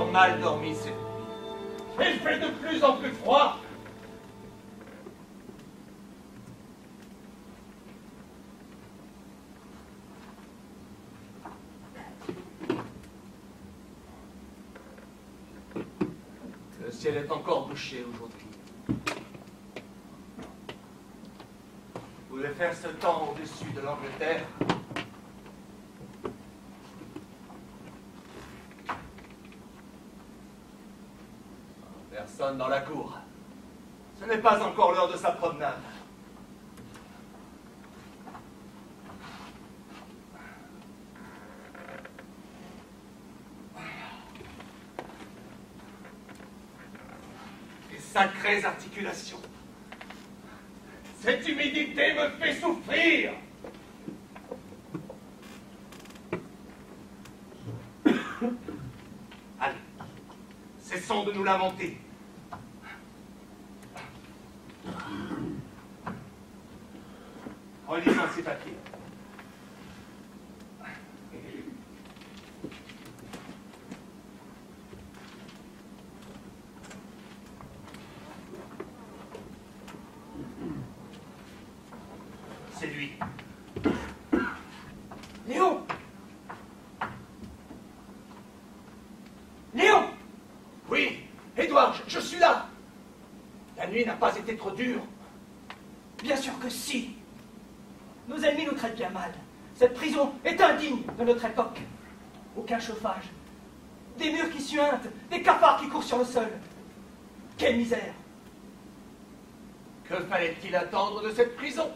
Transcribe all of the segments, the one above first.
encore mal dormi cette nuit. Il fait de plus en plus froid. Le ciel est encore bouché aujourd'hui. Vous voulez faire ce temps au-dessus de l'Angleterre? Personne dans la cour. Ce n'est pas encore l'heure de sa promenade. Les sacrées articulations. Cette humidité me fait souffrir. Allez, cessons de nous lamenter. Relisons ces papiers. C'est lui. Léon! Léon! Oui, Édouard, je suis là. La nuit n'a pas été trop dure. Bien sûr que si. Nos ennemis nous traitent bien mal. Cette prison est indigne de notre époque. Aucun chauffage. Des murs qui suintent, des cafards qui courent sur le sol. Quelle misère! Que fallait-il attendre de cette prison?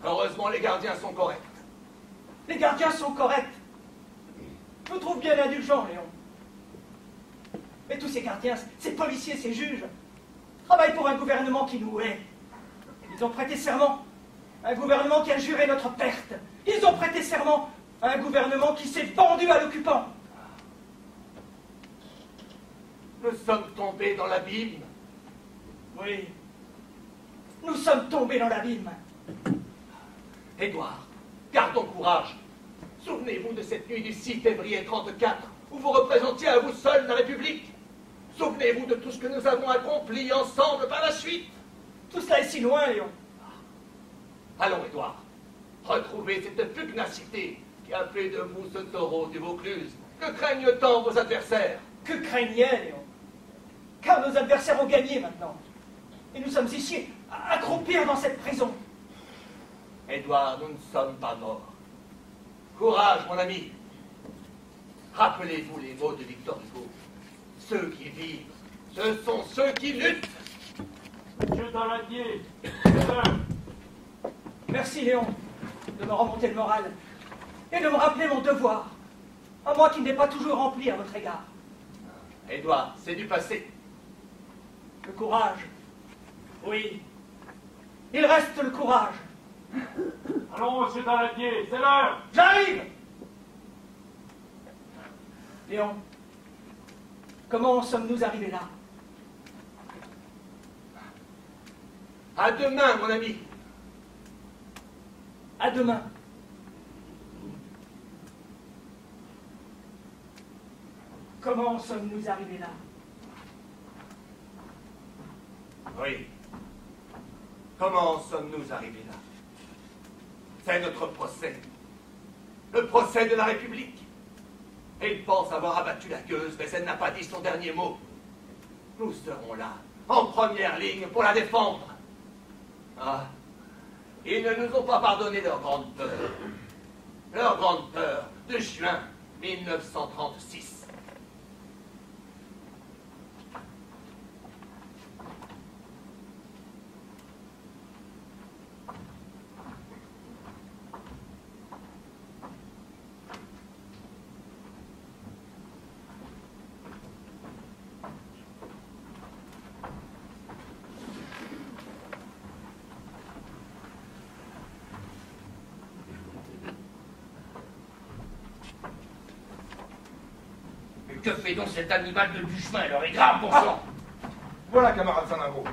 Heureusement, les gardiens sont corrects. Les gardiens sont corrects. Je vous trouve bien indulgent, Léon. Mais tous ces gardiens, ces policiers, ces juges, travaillent pour un gouvernement qui nous hait. Ils ont prêté serment à un gouvernement qui a juré notre perte. Ils ont prêté serment à un gouvernement qui s'est vendu à l'occupant. Nous sommes tombés dans l'abîme. Oui, nous sommes tombés dans l'abîme. Édouard, gardons courage. Souvenez-vous de cette nuit du 6 février 1934, où vous représentiez à vous seul la République. Souvenez-vous de tout ce que nous avons accompli ensemble par la suite. Tout cela est si loin, Léon. Allons, Édouard, retrouvez cette pugnacité qui a fait de vous ce taureau du Vaucluse. Que craignent tant vos adversaires? Que craignaient, Léon? Car nos adversaires ont gagné maintenant. Et nous sommes ici, à croupir dans cette prison. Édouard, nous ne sommes pas morts. Courage, mon ami. Rappelez-vous les mots de Victor Hugo. Ceux qui vivent, ce sont ceux qui luttent. Monsieur Daladier, Merci, Léon, de me remonter le moral et de me rappeler mon devoir, à moi qui ne l'ai pas toujours rempli à votre égard. Édouard, c'est du passé. Le courage, oui, il reste le courage. allons, monsieur Daladier, c'est l'heure. J'arrive! Léon, comment sommes-nous arrivés là? À demain, mon ami. À demain. Comment sommes-nous arrivés là? Oui. Comment sommes-nous arrivés là? C'est notre procès. Le procès de la République. Elle pense avoir abattu la gueuse, mais elle n'a pas dit son dernier mot. Nous serons là, en première ligne, pour la défendre. Ah, ils ne nous ont pas pardonné leur grande peur. Leur grande peur de juin 1936. Que fait donc cet animal de Duchemin? Alors est grave, bon sang. Voilà, camarade Saint-Lingro.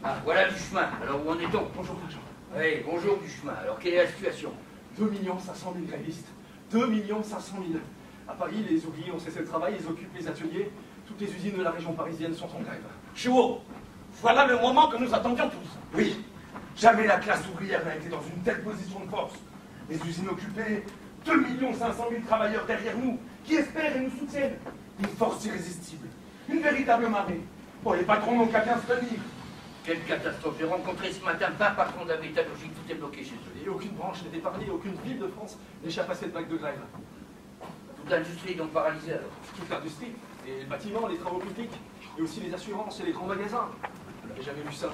Ah, voilà Duchemin. Alors où en est-on? Bonjour, Sergent. Oui, bonjour Duchemin. Alors quelle est la situation? 2 500 000 grévistes. 2 500 000. À Paris, les ouvriers ont cessé le travail, ils occupent les ateliers. Toutes les usines de la région parisienne sont en grève. Chouot, voilà le moment que nous attendions tous. Oui, jamais la classe ouvrière n'a été dans une telle position de force. Les usines occupées, 2 500 000 travailleurs derrière nous, qui espèrent et nous soutiennent. Une force irrésistible, une véritable marée. Bon, les patrons n'ont qu'à bien se tenir. Quelle catastrophe. J'ai rencontré ce matin 20 patrons de la métallurgie, tout est bloqué chez eux. Et aucune branche n'est épargnée, aucune ville de France n'échappe à cette vague de grève. Toute l'industrie est donc paralysée alors. Toute l'industrie, les bâtiments, les travaux publics, et aussi les assurances et les grands magasins. On n'avait jamais vu ça.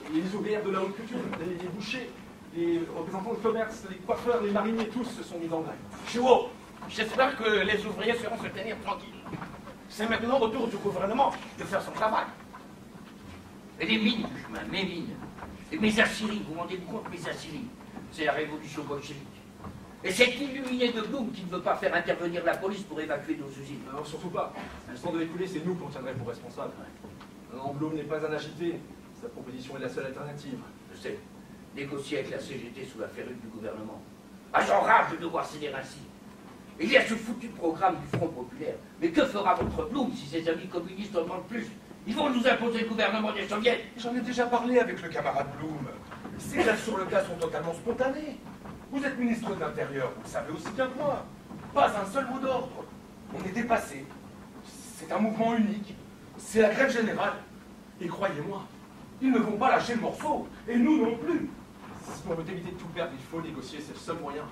Et les ouvrières de la haute couture, les bouchers, les représentants de commerce, les coiffeurs, les mariniers, tous se sont mis en grève. Chouot, j'espère que les ouvriers sauront se tenir tranquilles. C'est maintenant au tour du gouvernement de faire son travail. Et les mines du chemin, mes mines. Et mes Assyries, vous vous rendez compte, mes Assyries. C'est la révolution bolchevique. Et cet illuminé de Blum qui ne veut pas faire intervenir la police pour évacuer nos usines. Non, surtout pas. Le sang devait couler, c'est nous qu'on tiendrait pour responsables. Non, Blum n'est pas un agité. Sa proposition est la seule alternative. Je sais. Négocier avec la CGT sous la férule du gouvernement. Ah, j'enrage de devoir céder ainsi. Il y a ce foutu programme du Front Populaire. Mais que fera votre Blum si ses amis communistes en demandent plus? Ils vont nous imposer le gouvernement des soviets. J'en ai déjà parlé avec le camarade Blum. Ces grèves sur le cas sont totalement spontanées. Vous êtes ministre de l'Intérieur, vous le savez aussi bien que moi. Pas un seul mot d'ordre. On est dépassé. C'est un mouvement unique. C'est la grève générale. Et croyez-moi, ils ne vont pas lâcher le morceau. Et nous non plus. Si on veut éviter de tout perdre, il faut négocier, c'est le seul moyen.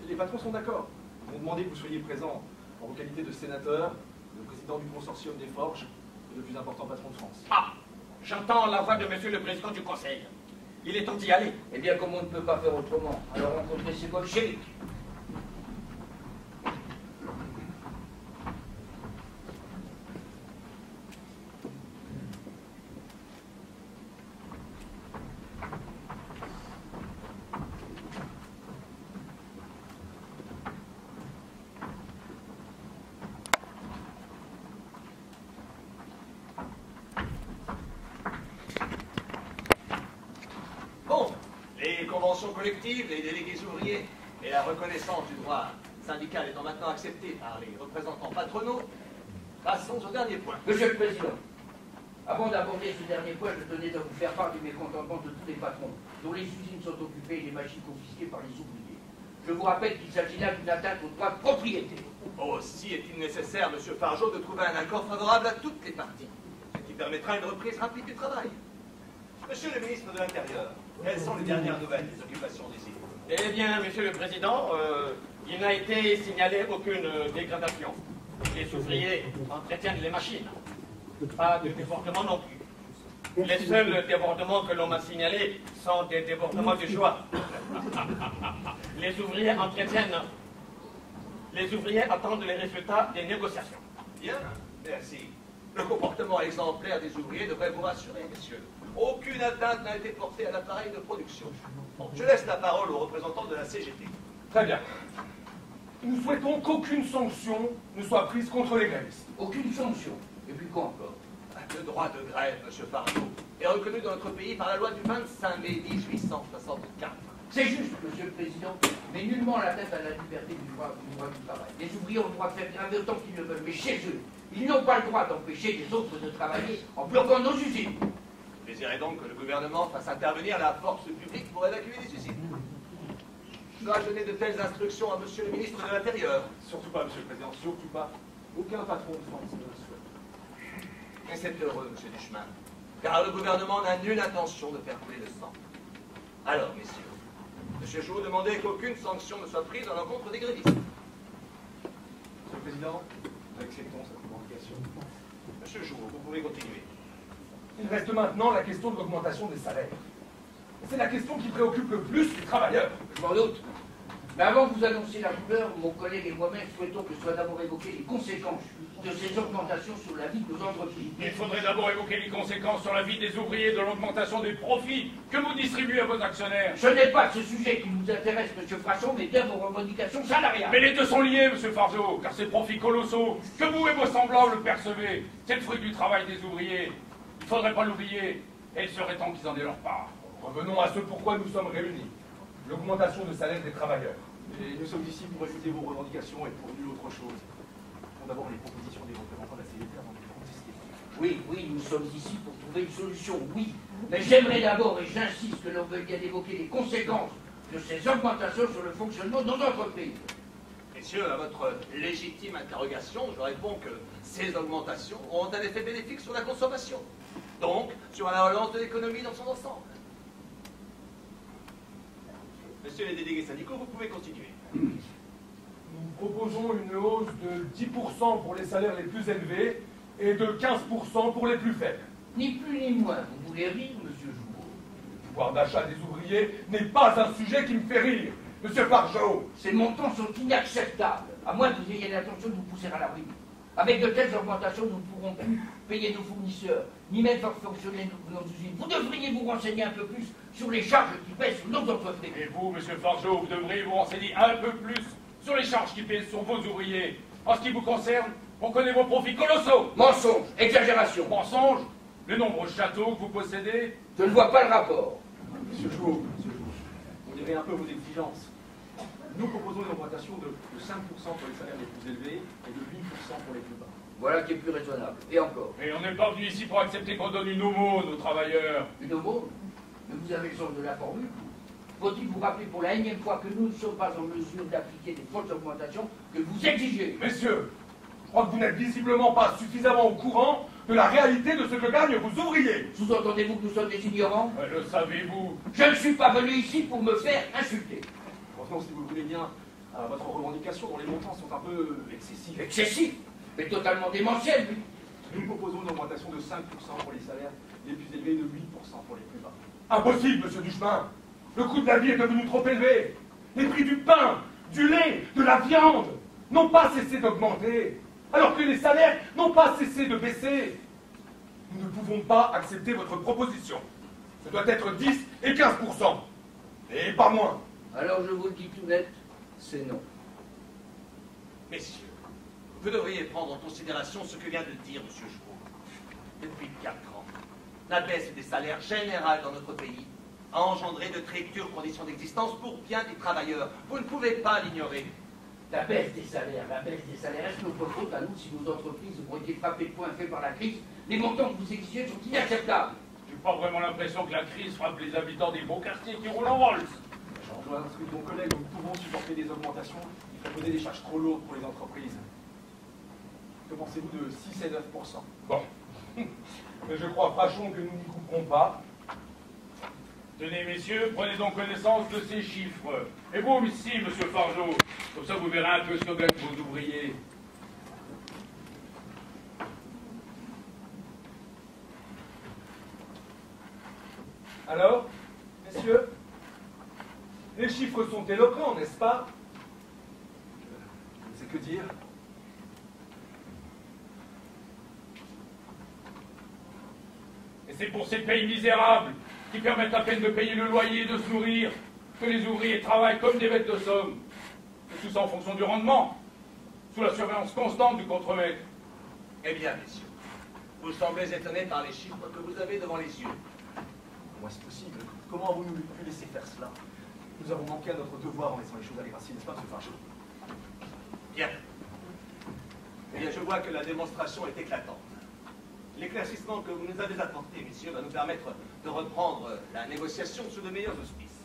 Les patrons sont d'accord. Ils vont demander que vous soyez présent en vos qualités de sénateur, de président du consortium des forges et le plus important patron de France. Ah, j'entends la voix de monsieur le président du conseil. Il est temps d'y aller. Eh bien, comme on ne peut pas faire autrement, alors rencontrer ces bolcheviks. Collective, les délégués ouvriers et la reconnaissance du droit syndical étant maintenant acceptée par les représentants patronaux, passons au dernier point. Monsieur le Président, avant d'aborder ce dernier point, je tenais à vous faire part du mécontentement de tous les patrons, dont les usines sont occupées et les machines confisquées par les ouvriers. Je vous rappelle qu'il s'agit là d'une atteinte au droit de propriété. Aussi est-il nécessaire, Monsieur Fargeau, de trouver un accord favorable à toutes les parties, ce qui permettra une reprise rapide du travail. Monsieur le ministre de l'Intérieur, quelles sont les dernières nouvelles des occupations des îles? Eh bien, monsieur le président, il n'a été signalé aucune dégradation. Les ouvriers entretiennent les machines. Pas de débordement non plus. Les seuls débordements que l'on m'a signalés sont des débordements de joie. Les ouvriers entretiennent. Les ouvriers attendent les résultats des négociations. Bien, merci. Le comportement exemplaire des ouvriers devrait vous rassurer, messieurs. Aucune atteinte n'a été portée à l'appareil de production. Bon, je laisse la parole aux représentants de la CGT. Très bien. Nous souhaitons qu'aucune sanction ne soit prise contre les grévistes. Aucune sanction. Et puis quoi encore? Le droit de grève, Monsieur Fargeau, est reconnu dans notre pays par la loi du 25 mai 1864. C'est juste, Monsieur le Président, mais nullement l'atteinte à la liberté du droit du travail. Les ouvriers ont le droit de faire graver autant qu'ils le veulent, mais chez eux, ils n'ont pas le droit d'empêcher les autres de travailler en bloquant nos usines. Vous désirez donc que le gouvernement fasse intervenir la force publique pour évacuer les usines? Dois-je donner de telles instructions à Monsieur le ministre de l'Intérieur? Surtout pas, Monsieur le Président, surtout pas. Aucun patron de France ne le souhaite. Et c'est heureux, Monsieur Duchemin, car le gouvernement n'a nulle intention de faire couler le sang. Alors, messieurs, Monsieur Jouot demandait qu'aucune sanction ne soit prise à l'encontre des grévistes. Monsieur le Président, nous acceptons cette revendication. Monsieur Jouot, vous pouvez continuer. Il reste maintenant la question de l'augmentation des salaires. C'est la question qui préoccupe le plus les travailleurs. Je m'en doute. Mais avant que vous annonciez la couleur, mon collègue et moi-même souhaitons que soient d'abord évoquées les conséquences de ces augmentations sur la vie de nos entreprises. Il faudrait d'abord évoquer les conséquences sur la vie des ouvriers de l'augmentation des profits que vous distribuez à vos actionnaires. Ce n'est pas ce sujet qui nous intéresse, Monsieur Frachon, mais bien vos revendications salariales. Mais les deux sont liés, Monsieur Fargeau, car ces profits colossaux que vous et vos semblables percevez, c'est le fruit du travail des ouvriers. Il ne faudrait pas l'oublier, et il serait temps qu'ils en aient leur part. Revenons à ce pourquoi nous sommes réunis. L'augmentation de salaire des travailleurs. Et nous sommes ici pour écouter vos revendications et pour nulle autre chose. d'abord les propositions des représentants de la CGT avant de les contester. Oui, nous sommes ici pour trouver une solution, oui. Mais j'aimerais d'abord, et j'insiste, que l'on veuille bien évoquer les conséquences de ces augmentations sur le fonctionnement de nos entreprises. Messieurs, à votre légitime interrogation, je réponds que ces augmentations ont un effet bénéfique sur la consommation, donc sur la relance de l'économie dans son ensemble. Messieurs les délégués syndicaux, vous pouvez continuer. Nous proposons une hausse de 10% pour les salaires les plus élevés et de 15% pour les plus faibles. Ni plus ni moins. Vous voulez rire, monsieur Jouot? Le pouvoir d'achat des ouvriers n'est pas un sujet qui me fait rire, monsieur Fargeau. Ces montants sont inacceptables, à moins que vous ayez l'intention de nous pousser à la ruine. Avec de telles augmentations, nous ne pourrons plus payer nos fournisseurs, ni même faire fonctionner nos usines. Vous devriez vous renseigner un peu plus sur les charges qui pèsent sur nos entreprises. Et vous, monsieur Fargeau, vous devriez vous renseigner un peu plus sur les charges qui pèsent sur vos ouvriers. En ce qui vous concerne, on connaît vos profits colossaux. Mensonge, exagération. Mensonge, le nombreux châteaux que vous possédez. Je ne vois pas le rapport. Monsieur Jouot, modérez un peu vos exigences. Nous proposons une augmentation de 5% pour les salaires les plus élevés et de 8% pour les plus bas. Voilà qui est plus raisonnable. Et encore. Et on n'est pas venu ici pour accepter qu'on donne une aumône aux travailleurs. Une aumône? Mais vous avez le sens de la formule. Faut-il vous rappeler pour la énième fois que nous ne sommes pas en mesure d'appliquer des fausses augmentations que vous exigez? Messieurs, je crois que vous n'êtes visiblement pas suffisamment au courant de la réalité de ce que gagnent vos ouvriers. Sous-entendez-vous que nous sommes des ignorants? Le savez-vous? Je ne suis pas venu ici pour me faire insulter. Revenons, si vous le voulez bien, à votre revendication dont les montants sont un peu excessifs. Excessif, mais totalement démentiel, lui. Nous proposons une augmentation de 5% pour les salaires les plus élevés et de 8% pour les plus bas. Impossible, monsieur Duchemin. Le coût de la vie est devenu trop élevé. Les prix du pain, du lait, de la viande n'ont pas cessé d'augmenter, alors que les salaires n'ont pas cessé de baisser. Nous ne pouvons pas accepter votre proposition. Ce doit être 10 et 15%. Et pas moins. Alors je vous le dis tout net, c'est non. Messieurs, vous devriez prendre en considération ce que vient de dire M. Jouot. Depuis 4 ans, la baisse des salaires générales dans notre pays a engendré de très dures conditions d'existence pour bien des travailleurs. Vous ne pouvez pas l'ignorer. La baisse des salaires, est-ce notre faute à nous si nos entreprises ont été frappées de plein fait par la crise? Les montants que vous exigez sont inacceptables. J'ai pas vraiment l'impression que la crise frappe les habitants des beaux quartiers qui roulent en Rolls. Je rejoins ce que dit mon collègue, nous pouvons supporter des augmentations qui feraient poser des charges trop lourdes pour les entreprises. Que pensez-vous de 6 et 9%? Bon. Mais je crois, Frachon, que nous n'y couperons pas. Tenez, messieurs, prenez donc connaissance de ces chiffres. Et vous ici, monsieur Fargeau, comme ça vous verrez un peu ce que gagnent vos ouvriers. Alors, messieurs, les chiffres sont éloquents, n'est-ce pas? Je ne sais que dire. Et c'est pour ces pays misérables qui permettent à peine de payer le loyer et de se nourrir que les ouvriers travaillent comme des bêtes de somme. Et tout ça en fonction du rendement, sous la surveillance constante du contremaître. Eh bien, messieurs, vous semblez étonnés par les chiffres que vous avez devant les yeux. Comment est-ce possible? Comment avons-nous pu laisser faire cela? Nous avons manqué à notre devoir en laissant les choses aller ainsi, n'est-ce pas, M. Fargeau? Bien. Eh bien, je vois que la démonstration est éclatante. L'éclaircissement que vous nous avez apporté, messieurs, va nous permettre de reprendre la négociation sous de meilleurs auspices.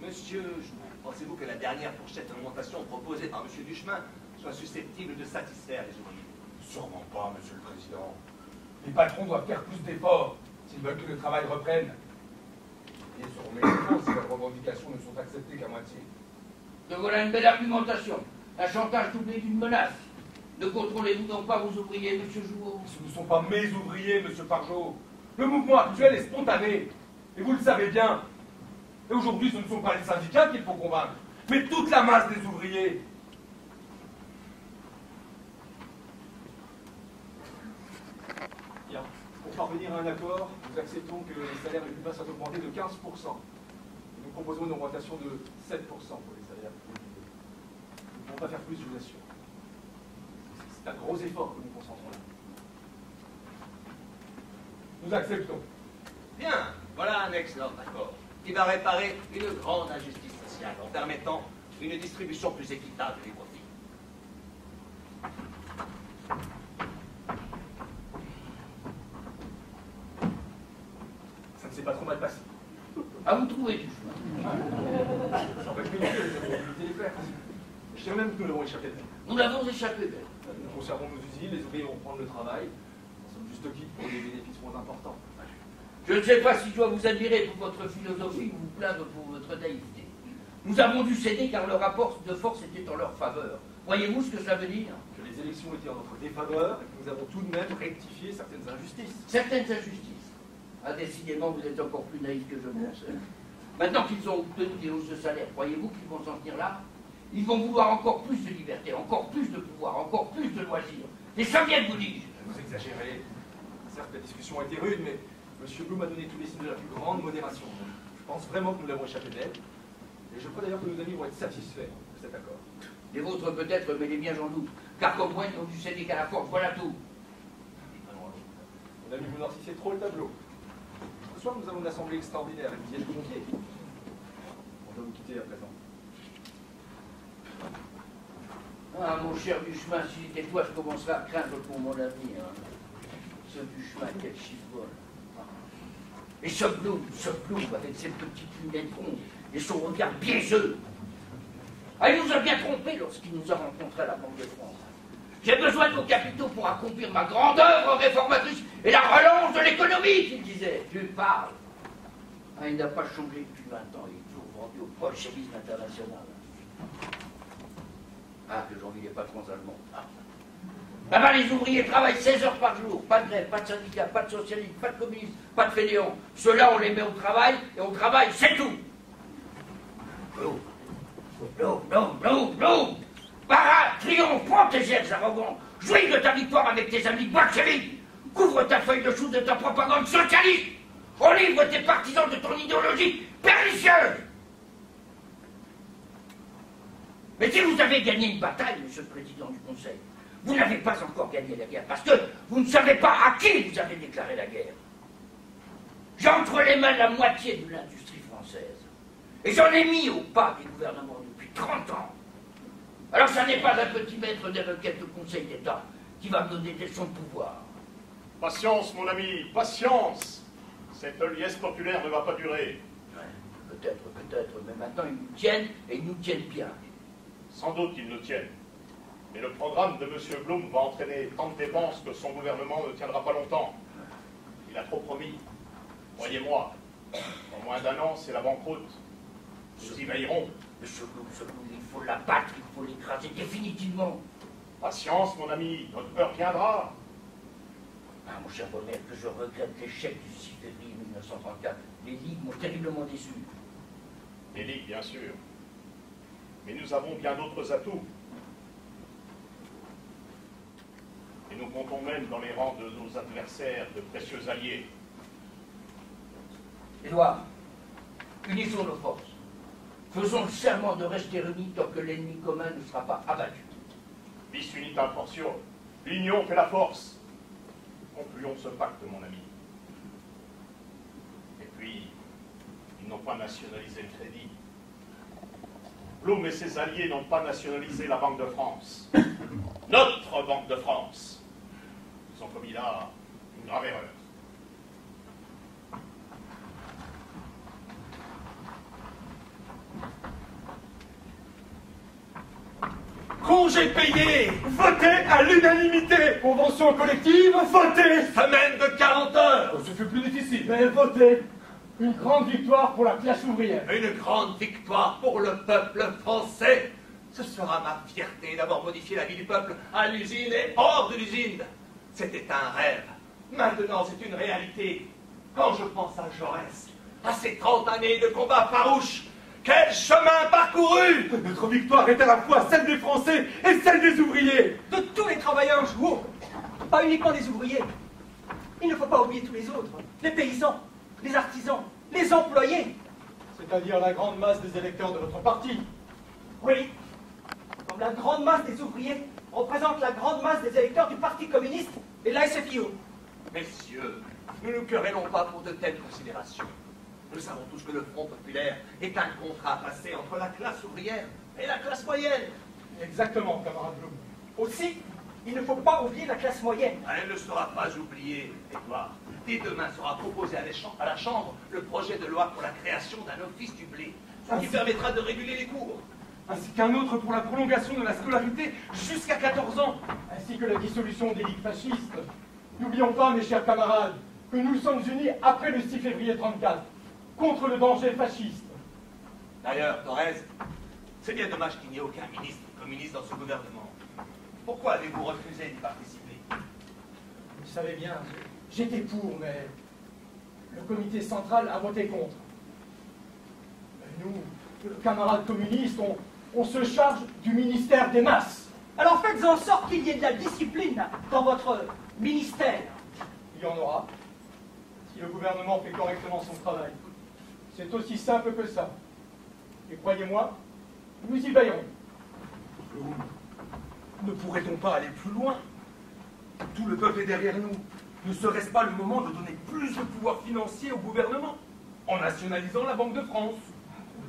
Monsieur Jouot, pensez-vous que la dernière fourchette d'augmentation proposée par M. Duchemin soit susceptible de satisfaire les ouvriers? Sûrement pas, monsieur le Président. Les patrons doivent faire plus d'efforts s'ils veulent que le travail reprenne. Et seront mécontents si leurs revendications ne sont acceptées qu'à moitié. Donc voilà une belle argumentation. Un chantage doublé d'une menace. Ne contrôlez-vous donc pas vos ouvriers, monsieur Jouot? Ce ne sont pas mes ouvriers, monsieur Fargeau. Le mouvement actuel est spontané. Et vous le savez bien. Et aujourd'hui, ce ne sont pas les syndicats qu'il faut convaincre, mais toute la masse des ouvriers. Bien. Pour parvenir à un accord, nous acceptons que les salaires les plus bas soient augmentés de 15%. Et nous proposons une augmentation de 7% pour les salaires les plus élevés. Nous ne pouvons pas faire plus, je vous assure. C'est un gros effort que nous concentrons là. Nous acceptons. Bien, voilà un excellent accord qui va réparer une grande injustice sociale en permettant une distribution plus équitable des profits. pas trop mal passé. À vous trouver du chemin. Ça va être ridicule, les amis, éviter les faire. Je dirais même que nous l'avons échappé belle. Nous l'avons échappé belle. Nous conservons nos usines, les ouvriers vont prendre le travail. Nous sommes juste quittes pour des bénéfices moins importants. Je ne sais pas si je dois vous admirer pour votre philosophie ou vous plaindre pour votre naïveté. Nous avons dû céder car le rapport de force était en leur faveur. Voyez-vous ce que cela veut dire? Que les élections étaient en notre défaveur et que nous avons tout de même rectifié certaines injustices. Certaines injustices. Ah, décidément, vous êtes encore plus naïf que je pensais. Maintenant qu'ils ont obtenu des hausses de salaire, croyez-vous qu'ils vont s'en tenir là? Ils vont vouloir encore plus de liberté, encore plus de pouvoir, encore plus de loisirs. Des soviets, vous dis-je. Vous exagérez. Certes, la discussion a été rude, mais M. Blum a donné tous les signes de la plus grande modération. Je pense vraiment que nous l'avons échappé d'elle. Et je crois d'ailleurs que nos amis vont être satisfaits de cet accord. Les vôtres peut-être, mais les miens j'en doute. Car comme moi, ils n'ont dû céder qu'à la force, voilà tout. Mon ami, vous noircissez trop le tableau. Ce soir, nous avons une assemblée extraordinaire et vous y êtes conviés. On doit vous quitter à présent. Ah, mon cher Duchemin, si j'étais toi, je commencerais à craindre pour mon avenir. Ce Duchemin, quel chiffre-bol. Et ce Blum, avec ses petites lunettes rondes et son regard piégeux. Ah, il nous a bien trompés lorsqu'il nous a rencontrés à la Banque de France. J'ai besoin de vos capitaux pour accomplir ma grande œuvre réformatrice et la relance de l'économie, qu'il disait. Tu parles. Ah, il n'a pas changé depuis 20 ans. Il est toujours vendu au bolchevisme international. Ah, que j'envie les patrons allemands. Ah. Là-bas, les ouvriers travaillent 16 heures par jour. Pas de grève, pas de syndicat, pas de socialisme, pas de communisme, pas de fainéants. Ceux-là, on les met au travail, et au travail, c'est tout. Blum. Para, triomphe, prends tes airs arrogants. Jouis de ta victoire avec tes amis bolcheviques. Couvre ta feuille de chou de ta propagande socialiste. Enlivre tes partisans de ton idéologie pernicieuse. Mais si vous avez gagné une bataille, Monsieur le Président du Conseil, vous n'avez pas encore gagné la guerre, parce que vous ne savez pas à qui vous avez déclaré la guerre. J'ai entre les mains la moitié de l'industrie française. Et j'en ai mis au pas des gouvernements depuis 30 ans. Alors ça n'est pas un petit maître des requêtes au Conseil d'État qui va me donner des leçons de pouvoir. Patience, mon ami, patience. Cette liesse populaire ne va pas durer. Ouais, peut-être, mais maintenant ils nous tiennent, et ils nous tiennent bien. Sans doute qu'ils nous tiennent. Mais le programme de M. Blum va entraîner tant de dépenses que son gouvernement ne tiendra pas longtemps. Il a trop promis. Croyez-moi, en moins d'un an, c'est la banqueroute. Nous y veillerons. Monsieur Blum, il faut l'abattre, il faut l'écraser définitivement. Patience, mon ami, notre heure viendra. Ah, mon cher Bonner, que je regrette l'échec du 6 février 1934. Les ligues m'ont terriblement déçu. Les ligues, bien sûr. Mais nous avons bien d'autres atouts. Et nous comptons même dans les rangs de nos adversaires de précieux alliés. Édouard, unissons nos forces. Faisons le serment de rester unis tant que l'ennemi commun ne sera pas abattu. Bis unitam fortio. L'union fait la force. Concluons ce pacte, mon ami. Et puis, ils n'ont pas nationalisé le crédit. Blum et ses alliés n'ont pas nationalisé la Banque de France. Notre Banque de France. Ils ont commis là une grave erreur. Congés payés, votez à l'unanimité. Convention collective, Votez semaine de 40 heures. Ce fut plus difficile. mais votez. Une grande victoire pour la classe ouvrière. Une grande victoire pour le peuple français. Ce sera ma fierté d'avoir modifié la vie du peuple à l'usine et hors de l'usine. C'était un rêve. Maintenant, c'est une réalité. Quand je pense à Jaurès, à ces 30 années de combats farouches, quel chemin parcouru! Notre victoire est à la fois celle des Français et celle des ouvriers. De tous les travailleurs jouaux, pas uniquement des ouvriers. Il ne faut pas oublier tous les autres. Les paysans, les artisans, les employés. C'est-à-dire la grande masse des électeurs de notre parti. Oui, comme la grande masse des ouvriers représente la grande masse des électeurs du Parti communiste et de la SFIO. Messieurs, nous ne querellons pas pour de telles considérations. Nous savons tous que le Front populaire est un contrat passé entre la classe ouvrière et la classe moyenne. Exactement, camarade Blum. Aussi, il ne faut pas oublier la classe moyenne. Elle ne sera pas oubliée, Edouard. Dès demain sera proposé à la Chambre le projet de loi pour la création d'un office du blé, ce qui permettra de réguler les cours. Ainsi qu'un autre pour la prolongation de la scolarité jusqu'à 14 ans. Ainsi que la dissolution des ligues fascistes. N'oublions pas, mes chers camarades, que nous sommes unis après le 6 février 34, contre le danger fasciste. D'ailleurs, Thorez, c'est bien dommage qu'il n'y ait aucun ministre communiste dans ce gouvernement. Pourquoi avez-vous refusé d'y participer? Vous savez bien, j'étais pour, mais le comité central a voté contre. Et nous, camarades communistes, on se charge du ministère des masses. Alors faites en sorte qu'il y ait de la discipline dans votre ministère. Il y en aura, si le gouvernement fait correctement son travail. C'est aussi simple que ça. Et croyez-moi, nous y veillerons. Ne pourrait-on pas aller plus loin? Tout le peuple est derrière nous. Ne serait-ce pas le moment de donner plus de pouvoir financier au gouvernement en nationalisant la Banque de France?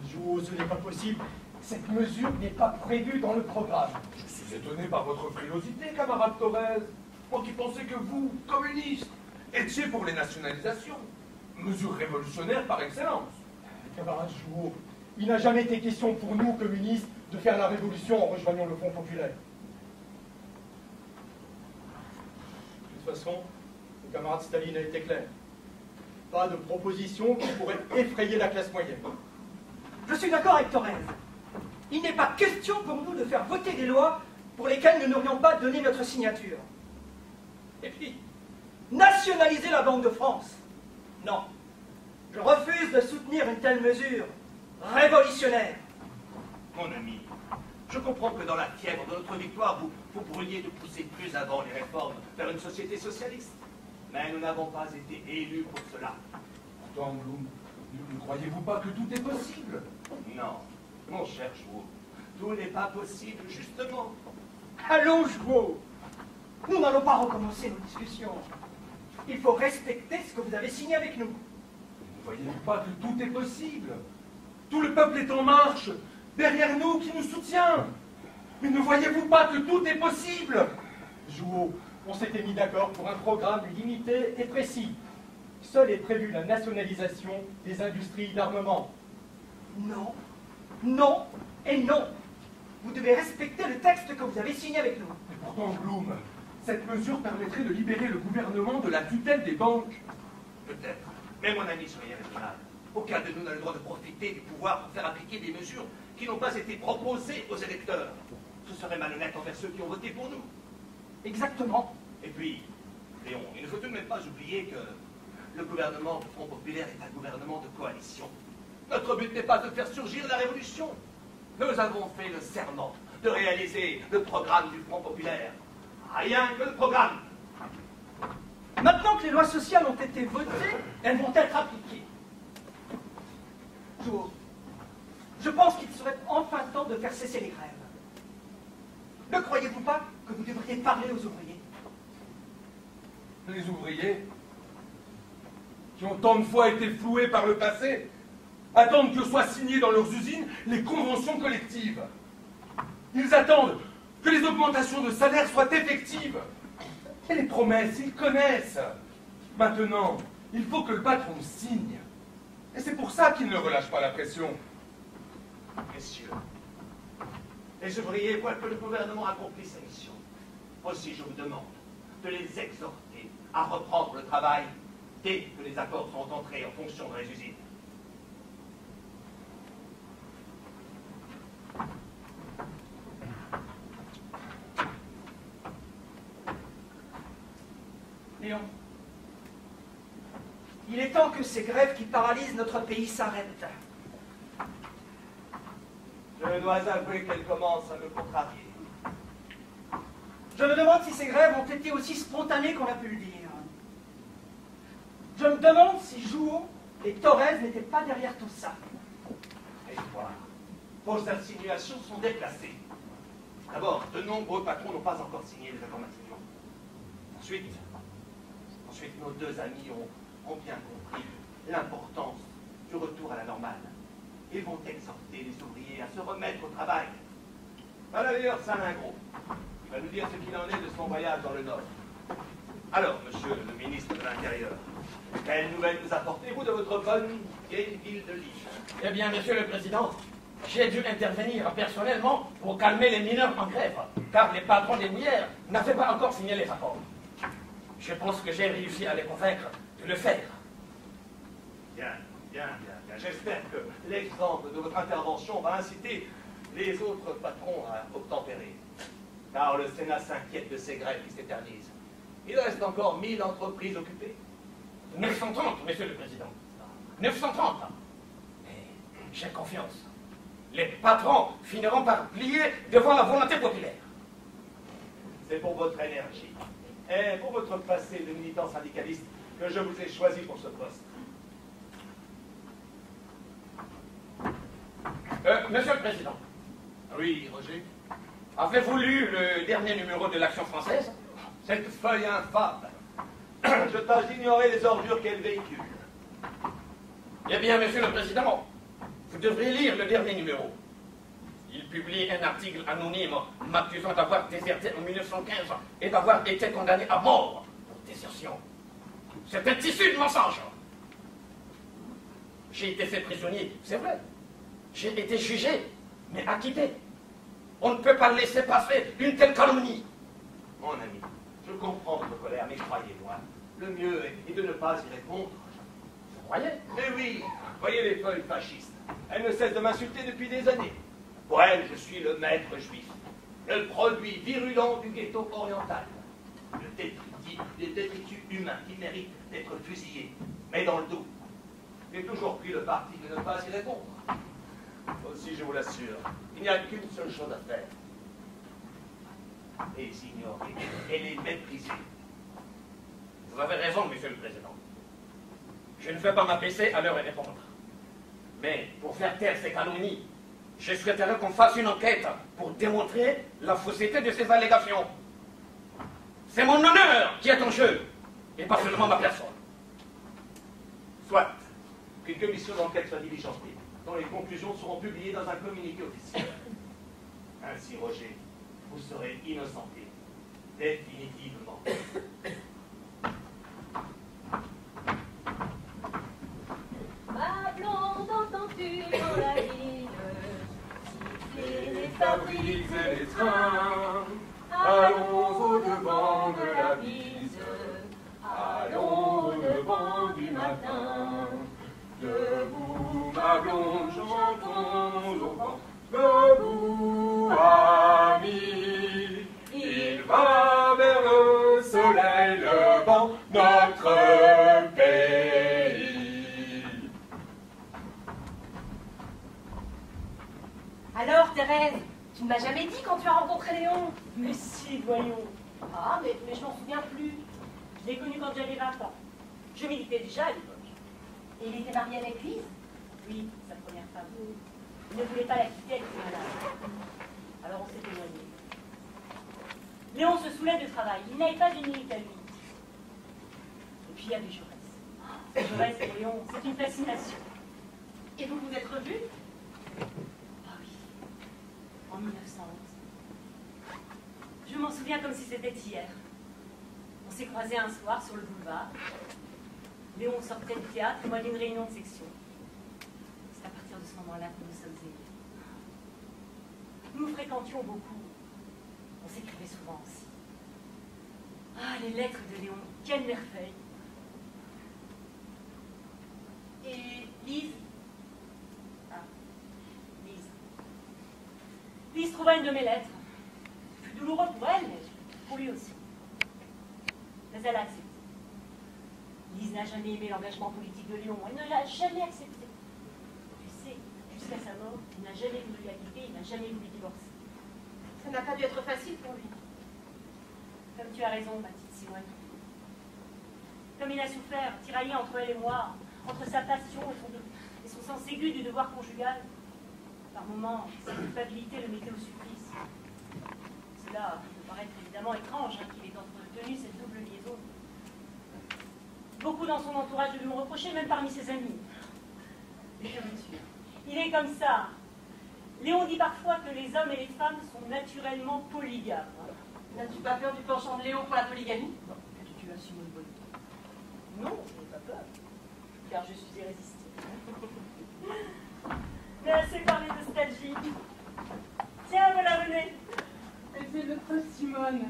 Ce n'est pas possible. Cette mesure n'est pas prévue dans le programme. Je suis étonné par votre frilosité, camarade Thorez. Moi qui pensais que vous, communistes, étiez pour les nationalisations. Mesure révolutionnaire par excellence. Camarade Jouot, il n'a jamais été question pour nous, communistes, de faire la révolution en rejoignant le Front populaire. De toute façon, le camarade Staline a été clair. Pas de proposition qui pourrait effrayer la classe moyenne. Je suis d'accord avec Thorez. Il n'est pas question pour nous de faire voter des lois pour lesquelles nous n'aurions pas donné notre signature. Et puis, nationaliser la Banque de France. Non. Je refuse de soutenir une telle mesure révolutionnaire. Mon ami, je comprends que dans la fièvre de notre victoire, vous brûliez de pousser plus avant les réformes vers une société socialiste. Mais nous n'avons pas été élus pour cela. Pourtant, Blum, ne croyez-vous pas que tout est possible? Non, mon cher Jouot, tout n'est pas possible, justement. Allons, Jouot. Nous n'allons pas recommencer nos discussions. Il faut respecter ce que vous avez signé avec nous. Ne voyez-vous pas que tout est possible? Tout le peuple est en marche, derrière nous, qui nous soutient. Mais ne voyez-vous pas que tout est possible? Jouot, on s'était mis d'accord pour un programme limité et précis. Seule est prévue la nationalisation des industries d'armement. Non, non et non. Vous devez respecter le texte que vous avez signé avec nous. Et pourtant, Blum, cette mesure permettrait de libérer le gouvernement de la tutelle des banques. Peut-être. Mais mon ami, soyez raisonnable. Aucun de nous n'a le droit de profiter du pouvoir pour faire appliquer des mesures qui n'ont pas été proposées aux électeurs. Ce serait malhonnête envers ceux qui ont voté pour nous. Exactement. Et puis, Léon, il ne faut tout de même pas oublier que le gouvernement du Front populaire est un gouvernement de coalition. Notre but n'est pas de faire surgir la révolution. Nous avons fait le serment de réaliser le programme du Front populaire. Rien que le programme. Maintenant que les lois sociales ont été votées, elles vont être appliquées. Jouot, je pense qu'il serait enfin temps de faire cesser les grèves. Ne croyez-vous pas que vous devriez parler aux ouvriers? Les ouvriers, qui ont tant de fois été floués par le passé, attendent que soient signées dans leurs usines les conventions collectives. Ils attendent que les augmentations de salaire soient effectives. Et les promesses, ils connaissent. Maintenant, il faut que le patron signe. Et c'est pour ça qu'ils ne relâchent pas la pression. Messieurs, les ouvriers voient que le gouvernement accomplit sa mission. Aussi, je vous demande de les exhorter à reprendre le travail dès que les accords sont entrés en fonction dans les usines. Léon, il est temps que ces grèves qui paralysent notre pays s'arrêtent. Je dois avouer qu'elle commence à me contrarier. Je me demande si ces grèves ont été aussi spontanées qu'on a pu le dire. Je me demande si Jouot et Thorez n'étaient pas derrière tout ça. Et quoi? Vos insinuations sont déplacées. D'abord, de nombreux patrons n'ont pas encore signé les accords Matignon. Ensuite, nos deux amis ont bien compris l'importance du retour à la normale. Ils vont exhorter les ouvriers à se remettre au travail. À l'ailleurs, Salingro, va nous dire ce qu'il en est de son voyage dans le Nord. Alors, monsieur le ministre de l'Intérieur, quelle nouvelle nous apportez-vous de votre bonne vieille ville de Lille? Eh bien, monsieur le président, j'ai dû intervenir personnellement pour calmer les mineurs en grève, car les patrons des houillères n'avaient pas encore signé les rapports. Je pense que j'ai réussi à les convaincre de le faire. Bien. J'espère que l'exemple de votre intervention va inciter les autres patrons à obtempérer. Car le Sénat s'inquiète de ces grèves qui s'éternisent. Il reste encore 1000 entreprises occupées. 930, monsieur le président. 930. Mais j'ai confiance. Les patrons finiront par plier devant la volonté populaire. C'est pour votre énergie et pour votre passé de militant syndicaliste que je vous ai choisi pour ce poste. Monsieur le président. Oui, Roger. Avez-vous lu le dernier numéro de l'Action française? Cette feuille infâme. Je tâche d'ignorer les ordures qu'elle véhicule. Eh bien, monsieur le président, vous devriez lire le dernier numéro. Il publie un article anonyme m'accusant d'avoir déserté en 1915 et d'avoir été condamné à mort pour désertion. C'est un tissu de mensonges. J'ai été fait prisonnier, c'est vrai. J'ai été jugé, mais acquitté. On ne peut pas laisser passer une telle calomnie. Mon ami, je comprends votre colère, mais croyez-moi, le mieux est de ne pas y répondre. Vous croyez? Mais oui, voyez les feuilles fascistes. Elles ne cessent de m'insulter depuis des années. Pour elles, je suis le maître juif, le produit virulent du ghetto oriental, le détritus humain qui mérite d'être fusillé, mais dans le dos. J'ai toujours pris le parti de ne pas y répondre. Aussi, je vous l'assure, il n'y a qu'une seule chose à faire. Les ignorer et les mépriser. Vous avez raison, monsieur le président. Je ne vais pas m'abaisser à leur répondre. Mais pour faire taire ces calomnies, je souhaiterais qu'on fasse une enquête pour démontrer la fausseté de ces allégations. C'est mon honneur qui est en jeu, et pas seulement ma personne. Soit qu'une commission d'enquête soit diligentée, dont les conclusions seront publiées dans un communiqué officiel. Ainsi, Roger, vous serez innocenté, définitivement. Ma blonde, entends-tu dans la ville siffler les fabriques et les trains? Allons au-devant de la bise, allons au-devant du matin. Debout, ma blonde, chantons au vent. Debout, amis, il va vers le soleil levant notre pays. Alors, Thérèse, tu ne m'as jamais dit quand tu as rencontré Léon? Mais si, voyons. Ah, mais je m'en souviens plus. Je l'ai connu quand j'avais 20 ans. Je militais déjà à l'époque. Et il était marié avec Lise? Oui, sa première femme. Il ne voulait pas la quitter, elle était malade. Alors on s'est éloigné. Léon se saoulait de travail. Il n'avait pas fini qu'à lui. Et puis il y avait Jaurès. Jaurès et Léon, c'est une fascination. Et vous vous êtes revus? Ah oui, en 1911. Je m'en souviens comme si c'était hier. On s'est croisés un soir sur le boulevard. Léon sortait du théâtre, moi d'une réunion de section. C'est à partir de ce moment-là que nous nous sommes aimés. Nous nous fréquentions beaucoup. On s'écrivait souvent aussi. Ah, les lettres de Léon, quelle merveille! Et Lise? Ah, Lise. Lise trouva une de mes lettres. Ce fut douloureux pour elle, mais pour lui aussi. Mais elle a accepté. Lise n'a jamais aimé l'engagement politique de Léon. Elle ne l'a jamais accepté. Tu sais, jusqu'à sa mort, il n'a jamais voulu la quitter, il n'a jamais voulu divorcer. Ça n'a pas dû être facile pour lui. Comme tu as raison, ma petite Simone. Comme il a souffert, tiraillé entre elle et moi, entre sa passion et son sens aigu du devoir conjugal. Par moments, sa culpabilité le mettait au supplice. Cela peut paraître évidemment étrange qu'il ait entretenu cette double liaison. Beaucoup dans son entourage lui ont reproché, même parmi ses amis. Mais je me suis. Il est comme ça. Léon dit parfois que les hommes et les femmes sont naturellement polygames. N'as-tu pas peur du penchant de Léon pour la polygamie? Tu as Simone Bonneton. Non, je n'ai pas peur, car je suis irrésistible. Mais assez parlé de nostalgie. Tiens, voilà René. Et c'est notre Simone.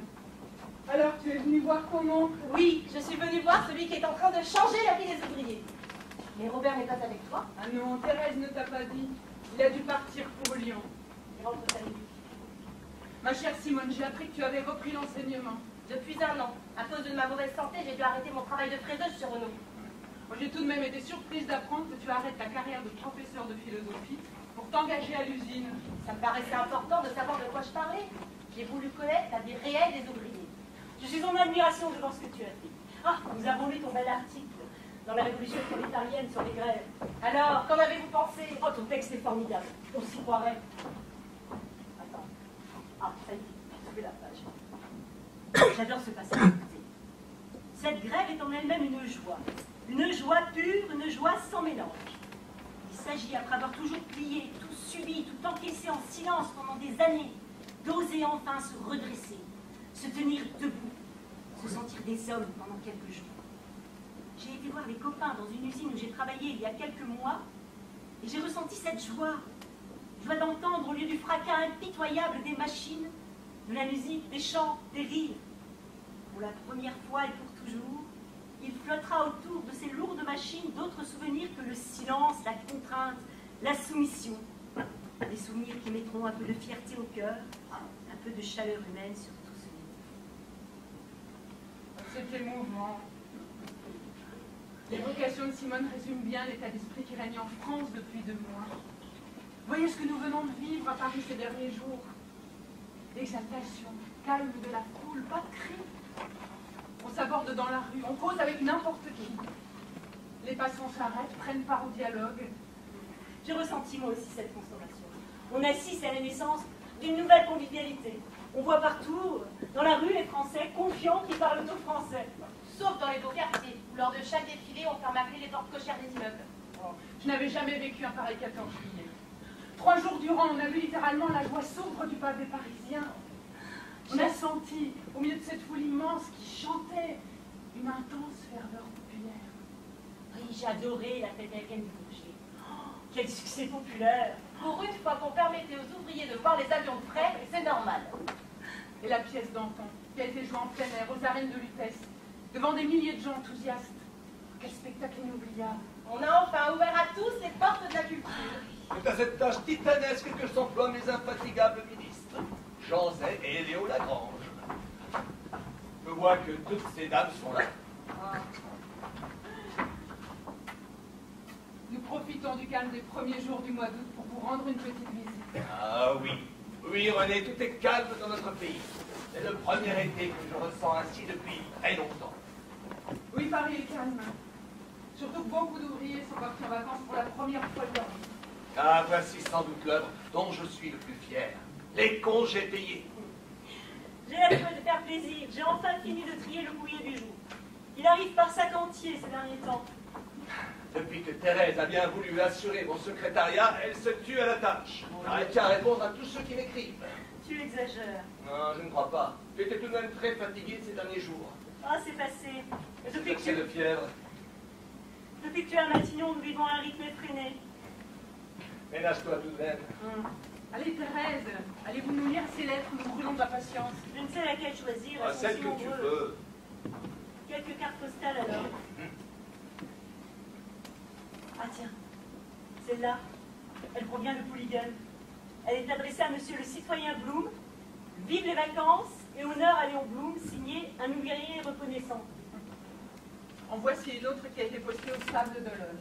Alors, tu es venue voir ton oncle? Oui, je suis venue voir celui qui est en train de changer la vie des ouvriers. Mais Robert n'est pas avec toi? Ah non, Thérèse ne t'a pas dit. Il a dû partir pour Lyon. Il rentre samedi. Ma chère Simone, j'ai appris que tu avais repris l'enseignement. Depuis 1 an, à cause de ma mauvaise santé, j'ai dû arrêter mon travail de fraiseuse chez Renaud. Moi, j'ai tout de même été surprise d'apprendre que tu arrêtes ta carrière de professeur de philosophie pour t'engager à l'usine. Ça me paraissait important de savoir de quoi je parlais. J'ai voulu connaître la vie réelle des ouvriers. Je suis en admiration devant ce que tu as fait. Ah, nous avons lu ton bel article dans la Révolution prolétarienne sur les grèves. Alors, qu'en avez-vous pensé? Oh, ton texte est formidable. On s'y croirait. Attends. Ah, ça y est, j'ai trouvé la page. J'adore ce passage. Cette grève est en elle-même une joie pure, une joie sans mélange. Il s'agit, après avoir toujours plié, tout subi, tout encaissé en silence pendant des années, d'oser enfin se redresser, se tenir debout, se sentir des hommes pendant quelques jours. J'ai été voir des copains dans une usine où j'ai travaillé il y a quelques mois, et j'ai ressenti cette joie d'entendre au lieu du fracas impitoyable des machines, de la musique, des chants, des rires. Pour la première fois et pour toujours, il flottera autour de ces lourdes machines d'autres souvenirs que le silence, la contrainte, la soumission. Des souvenirs qui mettront un peu de fierté au cœur, un peu de chaleur humaine sur tout ce livre. C'est émouvant. L'évocation de Simone résume bien l'état d'esprit qui règne en France depuis 2 mois. Voyez ce que nous venons de vivre à Paris ces derniers jours. L'exaltation, calme de la foule, pas de cris. On s'aborde dans la rue, on cause avec n'importe qui. Les passants s'arrêtent, prennent part au dialogue. J'ai ressenti moi aussi cette consolation. On assiste à la naissance d'une nouvelle convivialité. On voit partout, dans la rue, les Français confiants qui parlent au français. Sauf dans les beaux quartiers, où lors de chaque défilé, on ferme à clé les portes cochères des immeubles. Oh, je n'avais jamais vécu un pareil 14 juillet. 3 jours durant, on a vu littéralement la joie sombre du pavé parisien. On a senti, au milieu de cette foule immense qui chantait, une intense ferveur populaire. Oui, j'ai adoré la fête américaine du Bourget. Oh, quel succès populaire! Pour une fois qu'on permettait aux ouvriers de voir les avions de frais, c'est normal. Et la pièce d'Anton, qui a été jouée en plein air, aux arènes de Lutèce, devant des milliers de gens enthousiastes. Quel spectacle inoubliable! On a enfin ouvert à tous les portes de la culture. C'est à cette tâche titanesque que s'emploient mes infatigables ministres, Jean Zay et Léo Lagrange. Je vois que toutes ces dames sont là. Nous profitons du calme des premiers jours du mois d'août pour vous rendre une petite visite. Ah oui, oui René, tout est calme dans notre pays. C'est le premier été que je ressens ainsi depuis très longtemps. Oui, Paris est calme. Surtout que beaucoup d'ouvriers sont partis en vacances pour la première fois de leur vie. Ah, voici sans doute l'œuvre dont je suis le plus fier. Les congés payés. J'ai la joie de faire plaisir. J'ai enfin fini de trier le courrier du jour. Il arrive par sac entier ces derniers temps. Depuis que Thérèse a bien voulu assurer mon secrétariat, elle se tue à la tâche. Elle tient à répondre à tous ceux qui m'écrivent. Tu exagères. Non, je ne crois pas. J'étais tout de même très fatigué ces derniers jours. Ah, c'est passé. Depuis que, C'est de fièvre. depuis que tu es à Matignon, nous vivons à un rythme effréné. Ménage-toi tout de même. Allez, Thérèse, allez-vous nous lire ces lettres, nous brûlons de la patience. Je ne sais laquelle choisir. Ah, Elles sont celle si que tu nombreuses. veux. Quelques cartes postales alors. Ah tiens, celle-là, elle provient de Pouliguen. Elle est adressée à monsieur le citoyen Blum. Vive les vacances et honneur à Léon Blum, signé un ouvrier reconnaissant. En voici une autre qui a été postée au Sable d'Olonne.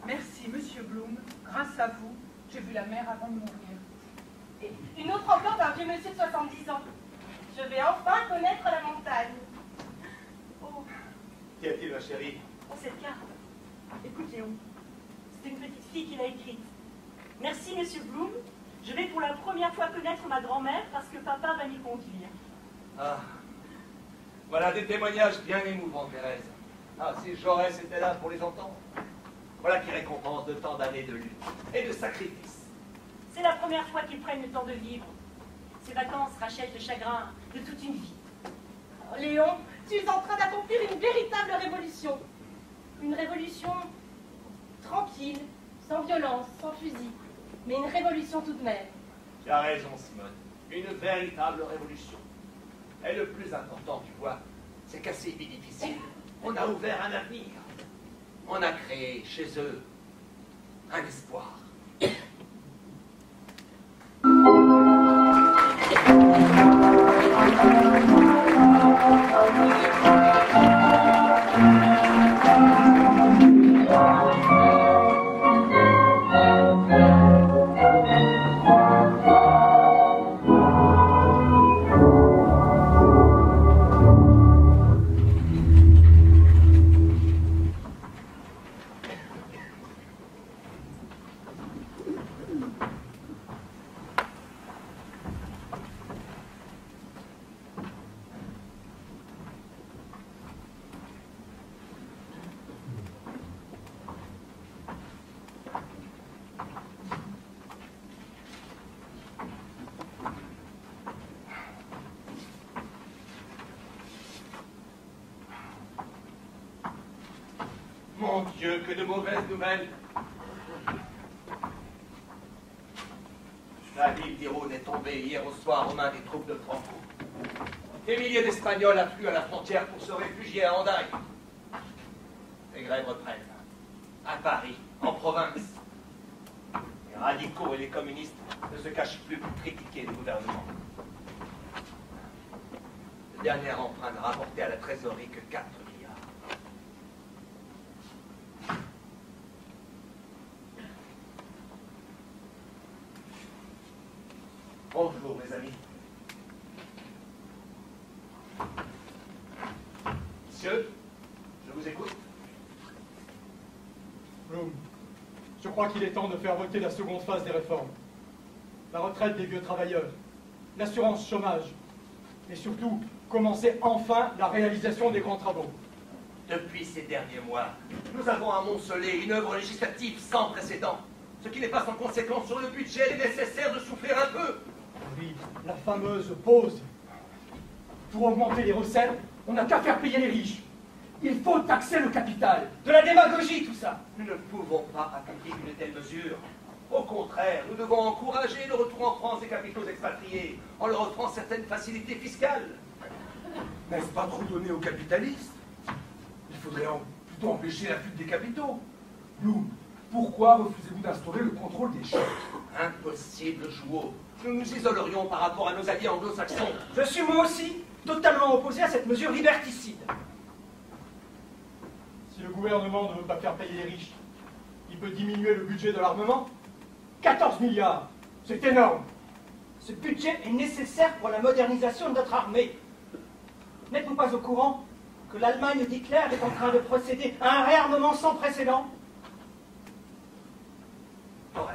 Merci, monsieur Blum. Grâce à vous, j'ai vu la mer avant de mourir. Et une autre encore d'un vieux monsieur de 70 ans. Je vais enfin connaître la montagne. Oh, Qu'y a-t-il, ma chérie? oh, cette carte. Écoute Léon, c'est une petite fille qui l'a écrite. Merci monsieur Blum. Je vais pour la première fois connaître ma grand-mère parce que papa va m'y conduire. Ah, voilà des témoignages bien émouvants, Thérèse. Ah, si Jaurès était là pour les entendre. Voilà qui récompense de tant d'années de lutte et de sacrifice. C'est la première fois qu'ils prennent le temps de vivre. Ces vacances rachètent le chagrin de toute une vie. Alors, Léon, tu es en train d'accomplir une véritable révolution. Une révolution tranquille, sans violence, sans fusil. Mais une révolution tout de même. Tu as raison, Simone. Une véritable révolution. Et le plus important, tu vois, c'est qu'à ces vies difficiles, on a ouvert un avenir. On a créé chez eux un espoir. Mon Dieu, que de mauvaises nouvelles. La ville d'Irun est tombée hier au soir aux mains des troupes de Franco. Des milliers d'Espagnols affluent à la frontière pour se réfugier à Hendaye. Les grèves reprennent. À Paris, en province. Les radicaux et les communistes ne se cachent plus pour critiquer le gouvernement. Le dernier emprunt n'a rapporté à la trésorerie que 4 milliards. Bonjour, mes amis. Monsieur, je vous écoute. Blum, je crois qu'il est temps de faire voter la seconde phase des réformes. La retraite des vieux travailleurs, l'assurance chômage, et surtout, commencer enfin la réalisation des grands travaux. Depuis ces derniers mois, nous avons amoncelé une œuvre législative sans précédent. Ce qui n'est pas sans conséquence sur le budget, il est nécessaire de souffler un peu. Oui, la fameuse pause. Pour augmenter les recettes, on n'a qu'à faire payer les riches. Il faut taxer le capital. De la démagogie, tout ça. Nous ne pouvons pas appliquer une telle mesure. Au contraire, nous devons encourager le retour en France des capitaux expatriés en leur offrant certaines facilités fiscales. N'est-ce pas trop donné aux capitalistes? Il faudrait plutôt empêcher la fuite des capitaux. Blum, pourquoi refusez-vous d'instaurer le contrôle des chefs? Impossible, Jouot. Nous nous isolerions par rapport à nos alliés anglo-saxons. Je suis moi aussi totalement opposé à cette mesure liberticide. Si le gouvernement ne veut pas faire payer les riches, il peut diminuer le budget de l'armement. 14 milliards, c'est énorme. Ce budget est nécessaire pour la modernisation de notre armée. N'êtes-vous pas au courant que l'Allemagne d'Hitler est en train de procéder à un réarmement sans précédent? Torres,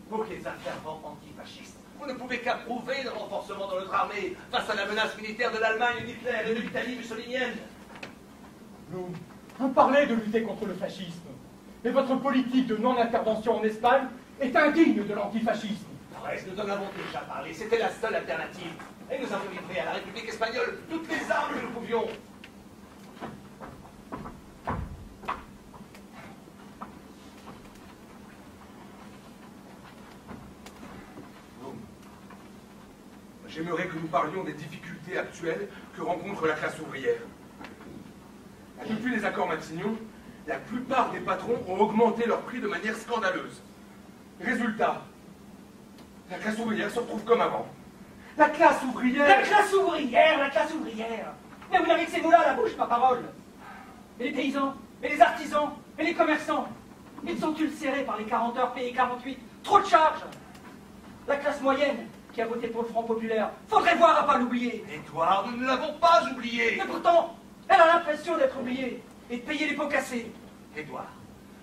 vous qui êtes un fervent antifasciste, vous ne pouvez qu'approuver le renforcement de notre armée face à la menace militaire de l'Allemagne d'Hitler et de l'Italie mussolinienne. Blum, vous parlez de lutter contre le fascisme, mais votre politique de non-intervention en Espagne est indigne de l'antifascisme. Torres, nous en avons déjà parlé, c'était la seule alternative. Et nous avons livré à la République espagnole toutes les armes que nous pouvions. J'aimerais que nous parlions des difficultés actuelles que rencontre la classe ouvrière. Depuis les accords Matignon, la plupart des patrons ont augmenté leurs prix de manière scandaleuse. Résultat, la classe ouvrière se retrouve comme avant. La classe ouvrière... La classe ouvrière, la classe ouvrière. Mais vous n'avez que ces mots-là à la bouche, ma parole. Et les paysans, et les artisans, et les commerçants, ils sont ulcérés par les 40 heures payées 48. Trop de charges. La classe moyenne, qui a voté pour le Front Populaire, faudrait voir à pas l'oublier. Édouard, nous ne l'avons pas oublié. Mais pourtant, elle a l'impression d'être oubliée et de payer les pots cassés. Édouard,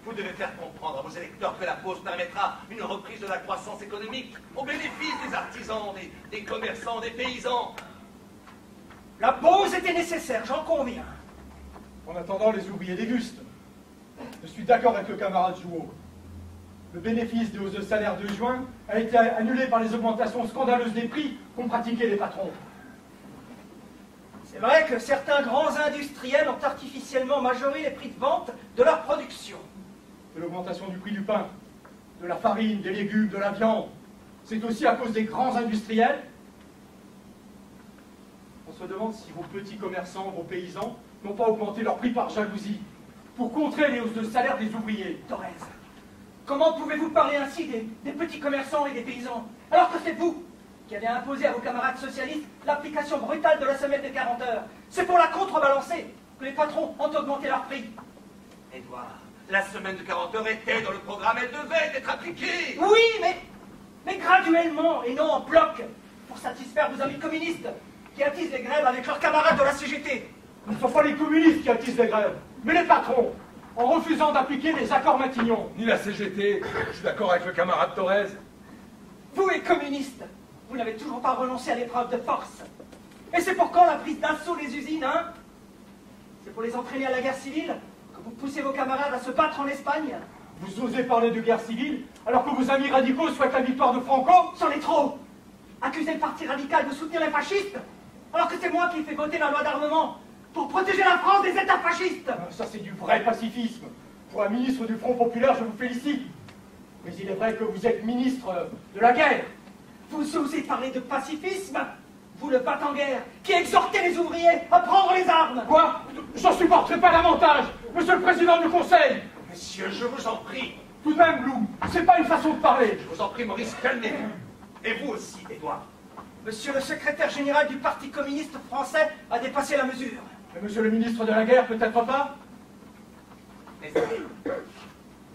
vous devez faire comprendre à vos électeurs que la pause permettra une reprise de la croissance économique au bénéfice des artisans, des commerçants, des paysans. La pause était nécessaire, j'en conviens. En attendant, les ouvriers dégustent. Je suis d'accord avec le camarade Jouot. Le bénéfice des hausses de salaire de juin a été annulé par les augmentations scandaleuses des prix qu'ont pratiquées les patrons. C'est vrai que certains grands industriels ont artificiellement majoré les prix de vente de leur production. De l'augmentation du prix du pain, de la farine, des légumes, de la viande. C'est aussi à cause des grands industriels. On se demande si vos petits commerçants, vos paysans, n'ont pas augmenté leur prix par jalousie, pour contrer les hausses de salaire des ouvriers. Thorez, comment pouvez-vous parler ainsi des petits commerçants et des paysans, alors que c'est vous qui avez imposé à vos camarades socialistes l'application brutale de la semaine de 40 heures? C'est pour la contrebalancer que les patrons ont augmenté leur prix. Édouard, la semaine de 40 heures était dans le programme, elle devait être appliquée. Oui, mais graduellement et non en bloc, pour satisfaire vos amis communistes qui attisent les grèves avec leurs camarades de la CGT. Ce ne sont pas les communistes qui attisent les grèves, mais les patrons, en refusant d'appliquer les accords Matignon. Ni la CGT, je suis d'accord avec le camarade Thorez. Vous, les communistes, vous n'avez toujours pas renoncé à l'épreuve de force. Et c'est pour quand la prise d'assaut des usines, hein? C'est pour les entraîner à la guerre civile que vous poussez vos camarades à se battre en Espagne? Vous osez parler de guerre civile, alors que vos amis radicaux souhaitent la victoire de Franco? C'en est trop! Accusez le parti radical de soutenir les fascistes, alors que c'est moi qui ai fait voter la loi d'armement pour protéger la France des États fascistes! Ça, c'est du vrai pacifisme. Pour un ministre du Front populaire, je vous félicite. Mais il est vrai que vous êtes ministre de la guerre. Vous osez parler de pacifisme? Vous, le bat en guerre, qui exhortez les ouvriers à prendre les armes! Quoi? J'en supporterai pas davantage, monsieur le président du Conseil! Messieurs, je vous en prie. Tout de même, Blum, c'est pas une façon de parler. Je vous en prie, Maurice, calmez-vous. Et vous aussi, Édouard. Monsieur le secrétaire général du Parti communiste français a dépassé la mesure. Et monsieur le ministre de la guerre, peut-être pas?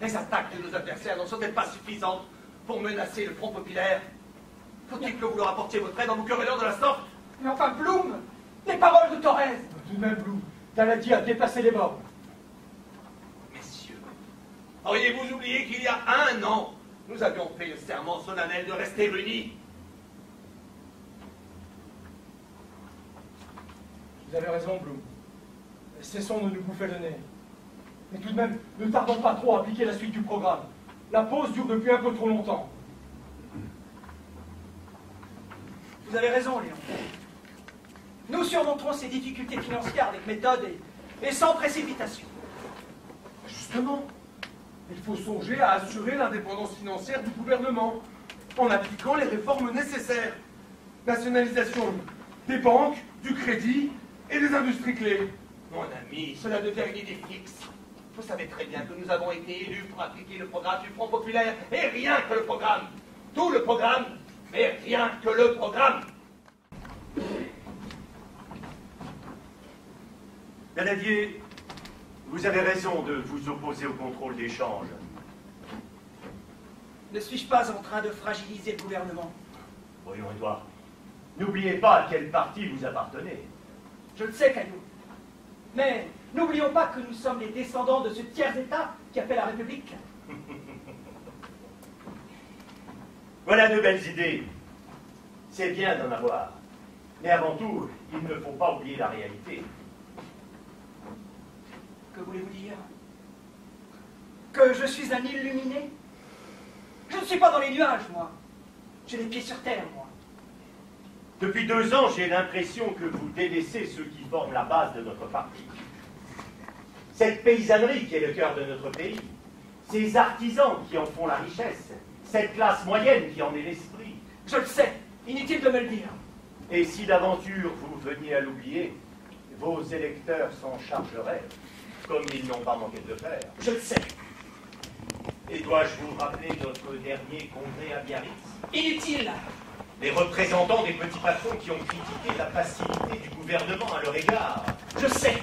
Les attaques de nos adversaires ne sont-elles pas suffisantes pour menacer le Front populaire? Faut-il que vous leur apportiez votre aide en vous querellant de la sorte? Mais enfin, Blum, les paroles de Thorez. Tout de même, Blum, Daladier a dépassé les bornes. Messieurs, auriez-vous oublié qu'il y a 1 an, nous avions fait le serment solennel de rester unis? Vous avez raison, Blum. Cessons de nous bouffer le nez. Mais tout de même, ne tardons pas trop à appliquer la suite du programme. La pause dure depuis un peu trop longtemps. Vous avez raison, Léon. Nous surmonterons ces difficultés financières avec méthode et sans précipitation. Justement, il faut songer à assurer l'indépendance financière du gouvernement en appliquant les réformes nécessaires. Nationalisation des banques, du crédit et des industries clés. Mon ami, cela devient une idée fixe. Vous savez très bien que nous avons été élus pour appliquer le programme du Front populaire, et rien que le programme. Tout le programme, mais rien que le programme. Daladier, vous avez raison de vous opposer au contrôle des changes. Ne suis-je pas en train de fragiliser le gouvernement? Voyons, Édouard, n'oubliez pas à quel parti vous appartenez. Je le sais, Caillou. Mais n'oublions pas que nous sommes les descendants de ce tiers-État qui a fait la République. Voilà de belles idées. C'est bien d'en avoir. Mais avant tout, il ne faut pas oublier la réalité. Que voulez-vous dire? Que je suis un illuminé? Je ne suis pas dans les nuages, moi. J'ai les pieds sur terre, moi. Depuis 2 ans, j'ai l'impression que vous délaissez ceux qui forment la base de notre parti. Cette paysannerie qui est le cœur de notre pays, ces artisans qui en font la richesse, cette classe moyenne qui en est l'esprit. Je le sais, inutile de me le dire. Et si d'aventure vous veniez à l'oublier, vos électeurs s'en chargeraient, comme ils n'ont pas manqué de le faire. Je le sais. Et dois-je vous rappeler notre dernier congrès à Biarritz? Inutile. Les représentants des petits patrons qui ont critiqué la passivité du gouvernement à leur égard. Je sais.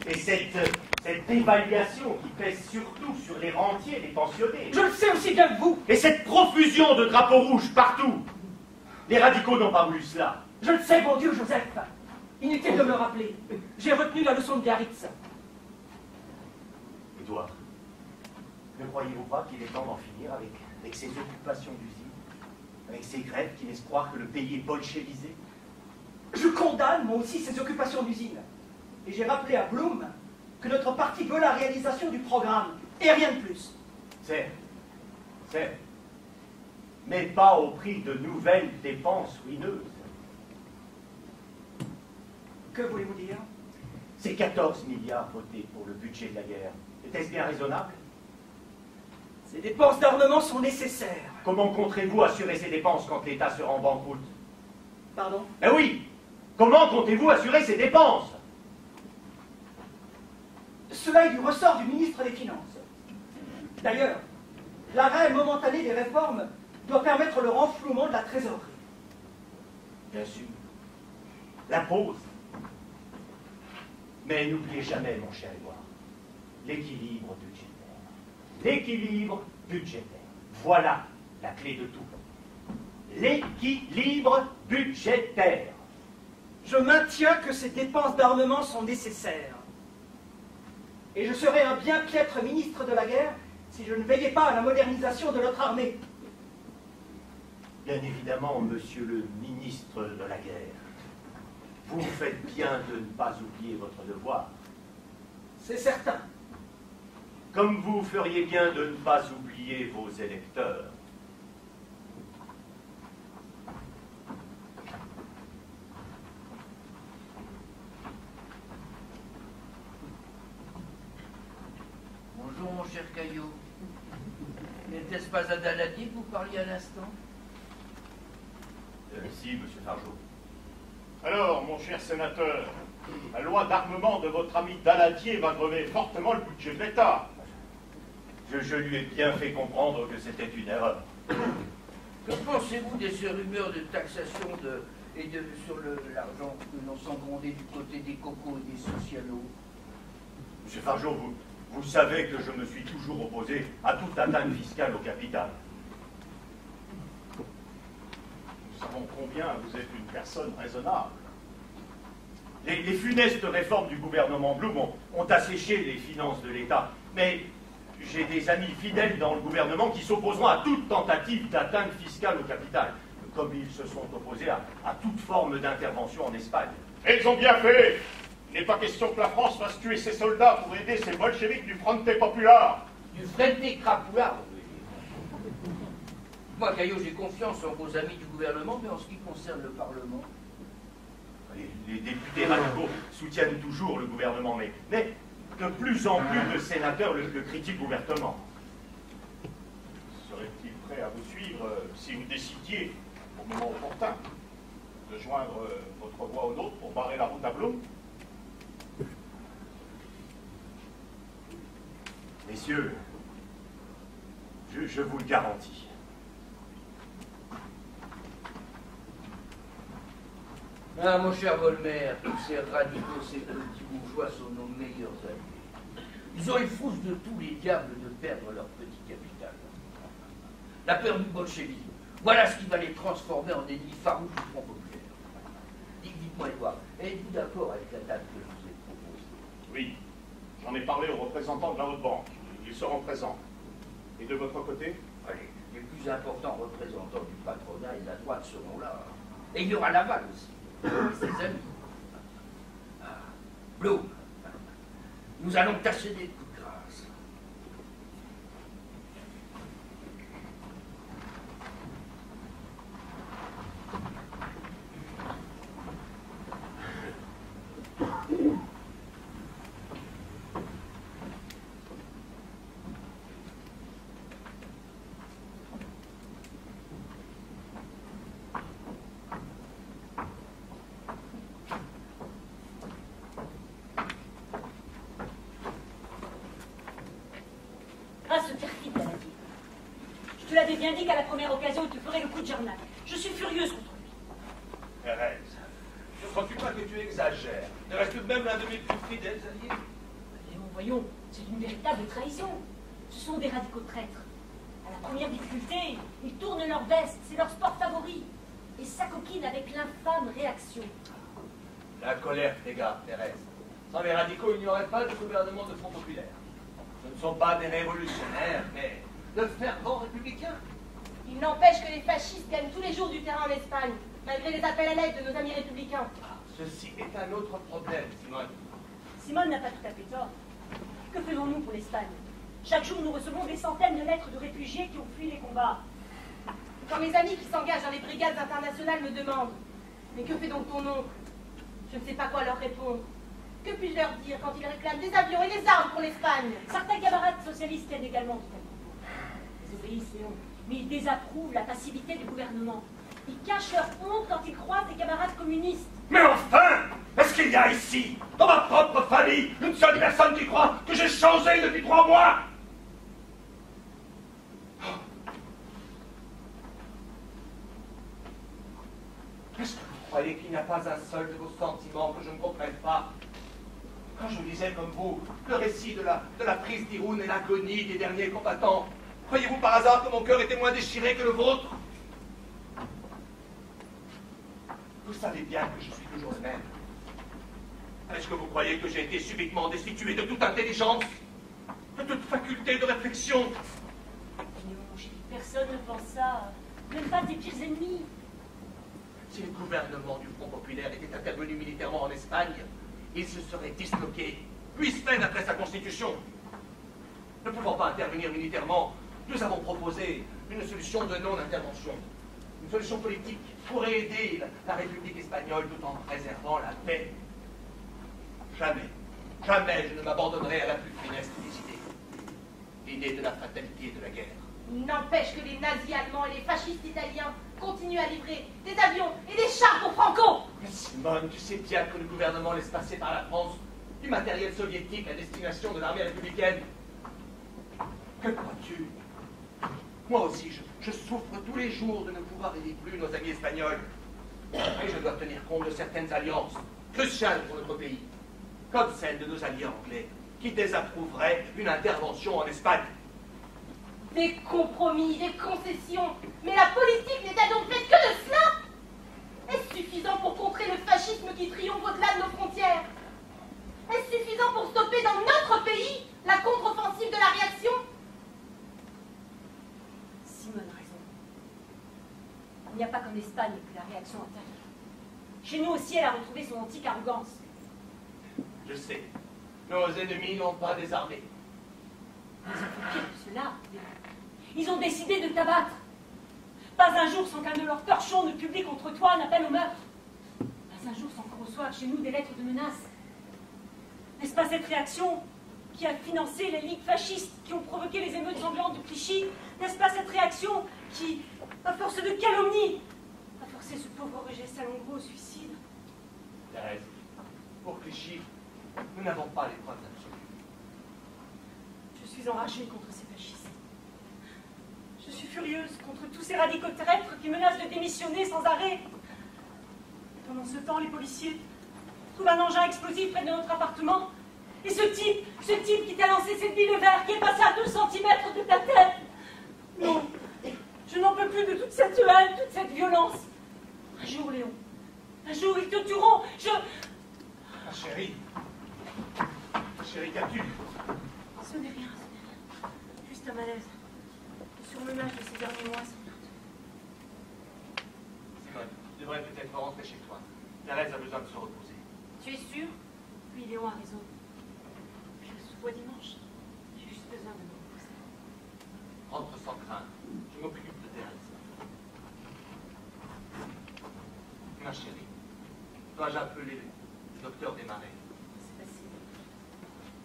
Et cette dévaluation qui pèse surtout sur les rentiers, les pensionnés. Je le sais aussi bien que vous. Et cette profusion de drapeaux rouges partout. Les radicaux n'ont pas voulu cela. Je le sais, bon Dieu, Joseph. Inutile de me le rappeler. J'ai retenu la leçon de Biarritz. Édouard, ne croyez-vous pas qu'il est temps d'en finir avec ces occupations d'usines, avec ces grèves qui laissent croire que le pays est bolchevisé? Je condamne, moi aussi, ces occupations d'usines. Et j'ai rappelé à Blum que notre parti veut la réalisation du programme, et rien de plus. certes, mais pas au prix de nouvelles dépenses ruineuses. Que voulez-vous dire? Ces 14 milliards votés pour le budget de la guerre, était-ce bien raisonnable? Ces dépenses d'armement sont nécessaires. Comment compterez-vous assurer ces dépenses quand l'État sera en banqueroute? Pardon? Eh oui! Comment comptez-vous assurer ces dépenses? Cela est du ressort du ministre des Finances. D'ailleurs, l'arrêt momentané des réformes doit permettre le renflouement de la trésorerie. Bien sûr. La pause. Mais n'oubliez jamais, mon cher Édouard, l'équilibre budgétaire. L'équilibre budgétaire. Voilà la clé de tout. L'équilibre budgétaire. Je maintiens que ces dépenses d'armement sont nécessaires. Et je serais un bien piètre ministre de la guerre si je ne veillais pas à la modernisation de notre armée. Bien évidemment, monsieur le ministre de la guerre, vous faites bien de ne pas oublier votre devoir. C'est certain. Comme vous feriez bien de ne pas oublier vos électeurs. Bonjour, mon cher Caillot. N'était-ce pas à Daladier que vous parliez à l'instant? Si, monsieur Fargeau. Alors, mon cher sénateur, la loi d'armement de votre ami Daladier va grever fortement le budget de l'État. Je lui ai bien fait comprendre que c'était une erreur. Que pensez-vous de ces rumeurs de taxation sur l'argent que l'on sent gronder du côté des cocos et des socialos? Monsieur Fargeau, vous savez que je me suis toujours opposé à toute atteinte fiscale au capital. Nous savons combien vous êtes une personne raisonnable. Les funestes réformes du gouvernement Blum ont asséché les finances de l'État. Mais j'ai des amis fidèles dans le gouvernement qui s'opposeront à toute tentative d'atteinte fiscale au capital, comme ils se sont opposés à toute forme d'intervention en Espagne. Et ils ont bien fait. Il n'est pas question que la France fasse tuer ses soldats pour aider ces bolcheviks du Frente Populaire. Du Frente Crapula, vous voulez dire. Moi, Caillot, j'ai confiance en vos amis du gouvernement, mais en ce qui concerne le Parlement... Les députés radicaux soutiennent toujours le gouvernement, mais de plus en plus de sénateurs le critiquent ouvertement. Serait-il prêt à vous suivre si vous décidiez, au moment opportun, de joindre votre voix au nôtre pour barrer la route à Blum? Messieurs, je vous le garantis. Ah, mon cher Volmer, tous ces radicaux, ces petits bourgeois sont nos meilleurs amis. Ils auraient fousse de tous les diables de perdre leur petit capital. La peur du bolchevisme, voilà ce qui va les transformer en ennemis farouches du Front populaire. Dites-moi, Edouard, êtes-vous d'accord avec la date que je vous ai proposée? Oui, j'en ai parlé aux représentants de la haute banque. Ils seront présents. Et de votre côté? Allez, les plus importants représentants du patronat et de la droite seront là. Et il y aura Laval aussi. Ses amis. Blum, nous allons tâcher des coups de grâce. Je te l'avais bien dit qu'à la première occasion, il te ferait le coup de Jarnac. Je suis furieuse contre lui. Thérèse, je ne crois pas que tu exagères. Il reste tout de même l'un de mes plus fidèles alliés. Voyons, c'est une véritable trahison. Ce sont des radicaux traîtres. À la première difficulté, ils tournent leur veste, c'est leur sport favori. Et s'acoquinent avec l'infâme réaction. La colère t'égare, Thérèse. Sans les radicaux, il n'y aurait pas de gouvernement de Front populaire. Ce ne sont pas des révolutionnaires, mais de fervents républicains. Il n'empêche que les fascistes gagnent tous les jours du terrain en Espagne, malgré les appels à l'aide de nos amis républicains. Ceci est un autre problème, Simone. Simone n'a pas tout à fait tort. Que faisons-nous pour l'Espagne? Chaque jour, nous recevons des centaines de lettres de réfugiés qui ont fui les combats. Quand mes amis qui s'engagent dans les brigades internationales me demandent « Mais que fait donc ton oncle ?» Je ne sais pas quoi leur répondre. Que puis-je leur dire quand ils réclament des avions et des armes pour l'Espagne? Certains camarades socialistes tiennent également tout à propos. Ils obéissent, Léon, mais ils désapprouvent la passivité du gouvernement. Ils cachent leur honte quand ils croisent des camarades communistes. Mais enfin, est-ce qu'il y a ici, dans ma propre famille, une seule personne qui croit que j'ai changé depuis 3 mois? Est-ce que vous croyez qu'il n'y a pas un seul de vos sentiments que je ne comprenne pas? Quand je lisais comme vous le récit de la prise d'Irun et l'agonie des derniers combattants, croyez-vous par hasard que mon cœur était moins déchiré que le vôtre? Vous savez bien que je suis toujours le même. Est-ce que vous croyez que j'ai été subitement destitué de toute intelligence, de toute faculté de réflexion? Non, personne ne pense ça. Même pas tes pires ennemis. Si le gouvernement du Front populaire était intervenu militairement en Espagne, il se serait disloqué 8 semaines après sa constitution. Ne pouvant pas intervenir militairement, nous avons proposé une solution de non-intervention. Une solution politique pour aider la République espagnole tout en préservant la paix. Jamais, jamais je ne m'abandonnerai à la plus funeste des idées. L'idée de la fatalité de la guerre. N'empêche que les nazis allemands et les fascistes italiens continuent à livrer des avions et des chars pour Franco. Mais Simone, tu sais bien que le gouvernement laisse passer par la France du matériel soviétique à destination de l'armée républicaine. Que crois-tu? Moi aussi, je souffre tous les jours de ne pouvoir aider plus nos amis espagnols. Et je dois tenir compte de certaines alliances cruciales pour notre pays, comme celle de nos alliés anglais, qui désapprouveraient une intervention en Espagne. Des compromis, des concessions. Mais la politique n'est-elle donc faite que de cela? Est-ce suffisant pour contrer le fascisme qui triomphe au-delà de nos frontières? Est-ce suffisant pour stopper dans notre pays la contre-offensive de la réaction? Simone a raison. Il n'y a pas qu'en Espagne que la réaction intervient. Chez nous aussi, elle a retrouvé son antique arrogance. Je sais, nos ennemis n'ont pas des armées. Mais ils ont fait pire que cela. Ils ont décidé de t'abattre. Pas un jour sans qu'un de leurs torchons ne publie contre toi un appel au meurtre. Pas un jour sans qu'on reçoive chez nous des lettres de menaces. N'est-ce pas cette réaction qui a financé les ligues fascistes qui ont provoqué les émeutes sanglantes de Clichy? N'est-ce pas cette réaction qui, à force de calomnie, a forcé ce pauvre Roger Salengro au suicide? Thérèse, pour Clichy, nous n'avons pas les preuves absolues. Je suis enragée contre ces fascistes. Je suis furieuse contre tous ces radicaux traîtres qui menacent de démissionner sans arrêt. Pendant ce temps, les policiers trouvent un engin explosif près de notre appartement. Et ce type qui t'a lancé cette bille de verre qui est passée à 2 centimètres de ta tête. Non, je n'en peux plus de toute cette haine, toute cette violence. Un jour, Léon, un jour, ils te tueront. Ma chérie, qu'as-tu? Ce n'est rien. Juste un malaise. Le surmenage de ces derniers mois, sans doute. Simone, tu devrais peut-être rentrer chez toi. Thérèse a besoin de se reposer. Tu es sûr? Oui, Léon a raison. Je le sous-vois dimanche. J'ai juste besoin de me reposer. Rentre sans crainte. Je m'occupe de Thérèse. Ma chérie, dois-je appeler le docteur Desmarais? C'est facile.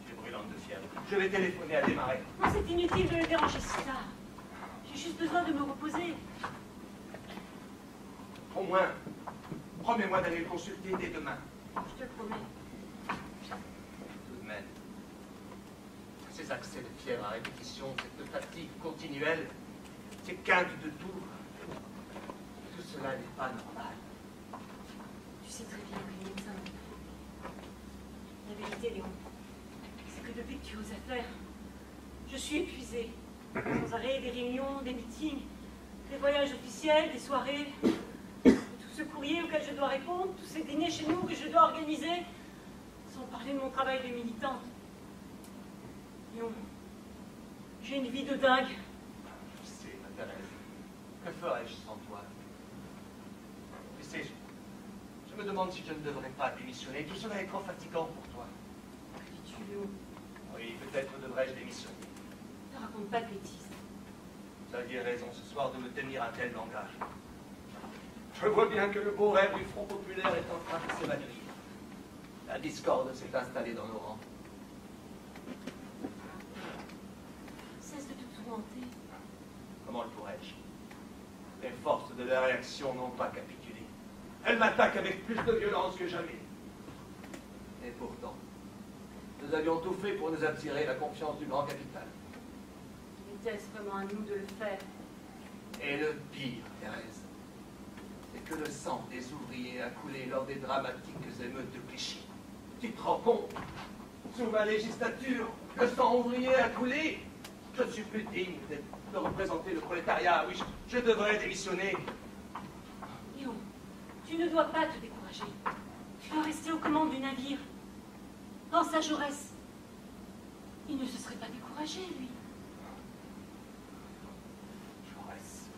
Tu es brûlante de fièvre. Je vais téléphoner à Desmarais. Non, c'est inutile de le déranger si tard. J'ai juste besoin de me reposer. Au moins, promets-moi d'aller le consulter dès demain. Je te le promets. Tout de même, ces accès de fièvre à répétition, cette fatigue continuelle, ces quintes de toux, tout cela n'est pas normal. Tu sais très bien que les médecins n'ont pas. La vérité, Léon, c'est que depuis que tu oses faire, je suis épuisée. Sans arrêt, des réunions, des meetings, des voyages officiels, des soirées, tout ce courrier auquel je dois répondre, tous ces dîners chez nous que je dois organiser, sans parler de mon travail de militante. Léon, j'ai une vie de dingue. Je sais, ma Thérèse, que ferais-je sans toi? Tu sais, je me demande si je ne devrais pas démissionner. Tout cela est trop fatigant pour toi. Que dis-tu, Léon? Oui, peut-être devrais-je démissionner. raconte pas de bêtises. Vous aviez raison ce soir de me tenir un tel langage. Je vois bien que le beau rêve du Front populaire est en train de s'évanouir. La discorde s'est installée dans nos rangs. Cesse de te tourmenter. Comment le pourrais-je? Les forces de la réaction n'ont pas capitulé. Elles m'attaquent avec plus de violence que jamais. Et pourtant, nous avions tout fait pour nous attirer la confiance du grand capital. Était-ce vraiment à nous de le faire? Et le pire, Thérèse, c'est que le sang des ouvriers a coulé lors des dramatiques émeutes de Clichy. Tu te rends compte? Sous ma législature, le sang ouvrier a coulé. Je ne suis plus digne de représenter le prolétariat. Oui, je devrais démissionner. Léon, tu ne dois pas te décourager. Tu dois rester aux commandes du navire. Pense à Jaurès. Il ne se serait pas découragé, lui. Jaurès.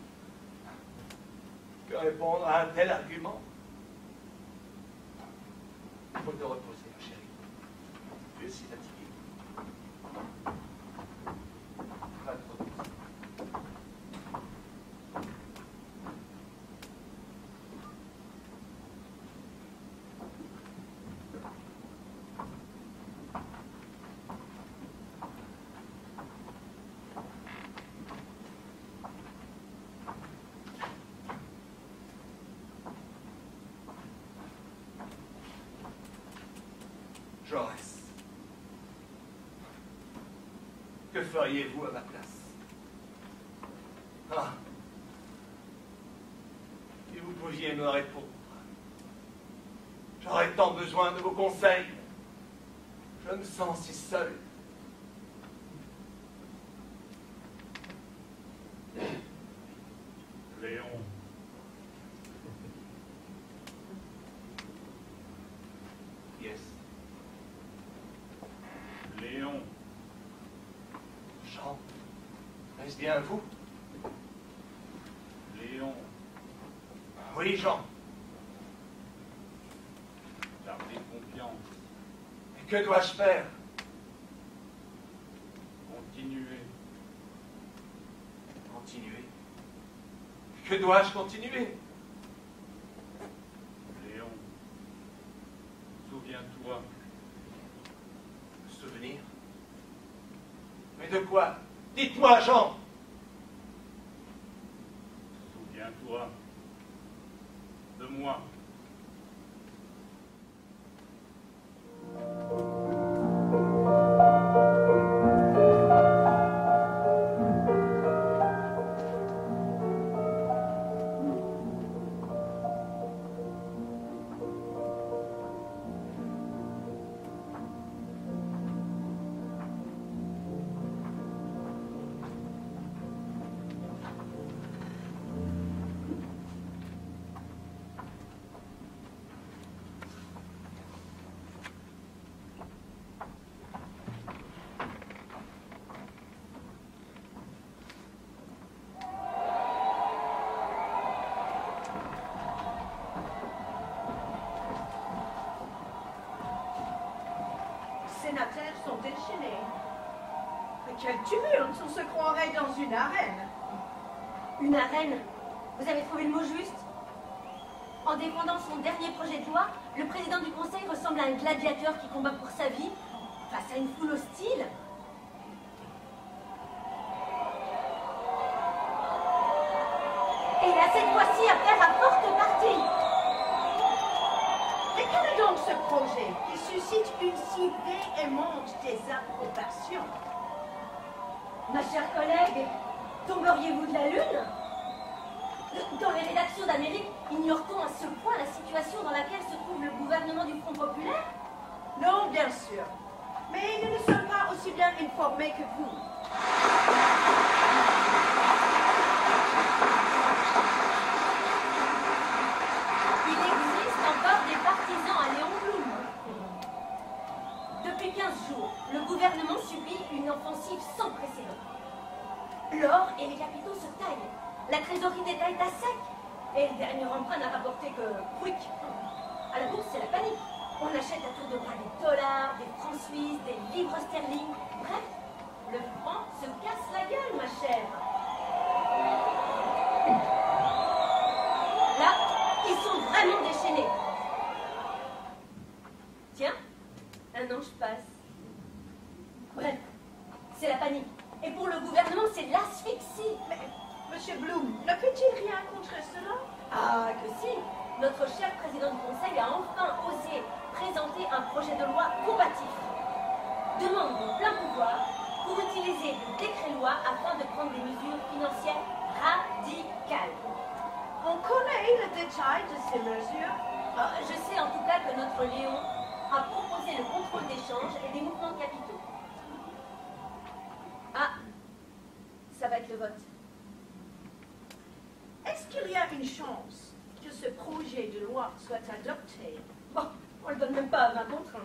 Que répondre à un tel argument? Il faut te reposer, ma chérie. Tu es si fatiguée. Pas trop vite. Jaurès, que feriez-vous à ma place? Ah, si vous pouviez me répondre. J'aurais tant besoin de vos conseils. Je me sens si seul. Léon. Yes. Léon. Jean, est-ce bien vous? Léon. Oui, Jean. Gardez confiance. Et que dois-je faire? Continuez. Continuer? Que dois-je continuer? Léon. Souviens-toi. Souvenir? Mais de quoi? Dites-moi, Jean! Souviens-toi. De moi. Les sénateurs sont déchaînés. Mais quel tumulte! On se croirait dans une arène. Une arène? Vous avez trouvé le mot juste? En défendant son dernier projet de loi, le président du Conseil ressemble à un gladiateur qui combat pour sa vie face à une foule hostile. Et il a cette fois-ci affaire à porte partie. Et quel est donc ce projet qui suscite une si véhémente désapprobation? Ma chère collègue, tomberiez-vous de la Lune? Dans les rédactions d'Amérique, ignore-t-on à ce point la situation dans laquelle se trouve le gouvernement du Front populaire? Non, bien sûr. Mais nous ne sommes pas aussi bien informés que vous. Il existe encore des partisans à Léon Blum. Depuis 15 jours, le gouvernement subit une offensive sans précédent. L'or et les capitaux se taillent. La trésorerie d'État est à sec. Et le dernier emprunt n'a rapporté que quick. À la bourse, c'est la panique. On achète à tour de bras des dollars, des francs suisses, des livres sterling. Bref, Le franc se casse la gueule, ma chère. Là, ils sont vraiment déchaînés. Tiens, un ange passe. Bref, c'est la panique. Et pour le gouvernement, c'est l'asphyxie. Mais, Monsieur Bloom, ne peut-il rien contre cela? Ah, que si. Notre cher président du Conseil a enfin osé présenter un projet de loi combatif. Demande de plein pouvoir pour utiliser le décret-loi afin de prendre des mesures financières radicales. On connaît le détail de ces mesures. Je sais en tout cas que notre Léon a proposé le contrôle d'échange et des mouvements de capitaux. Ah, ça va être le vote. Est-ce qu'il y a une chance que ce projet de loi soit adopté? Bon, on ne le donne même pas à 20 contre 1.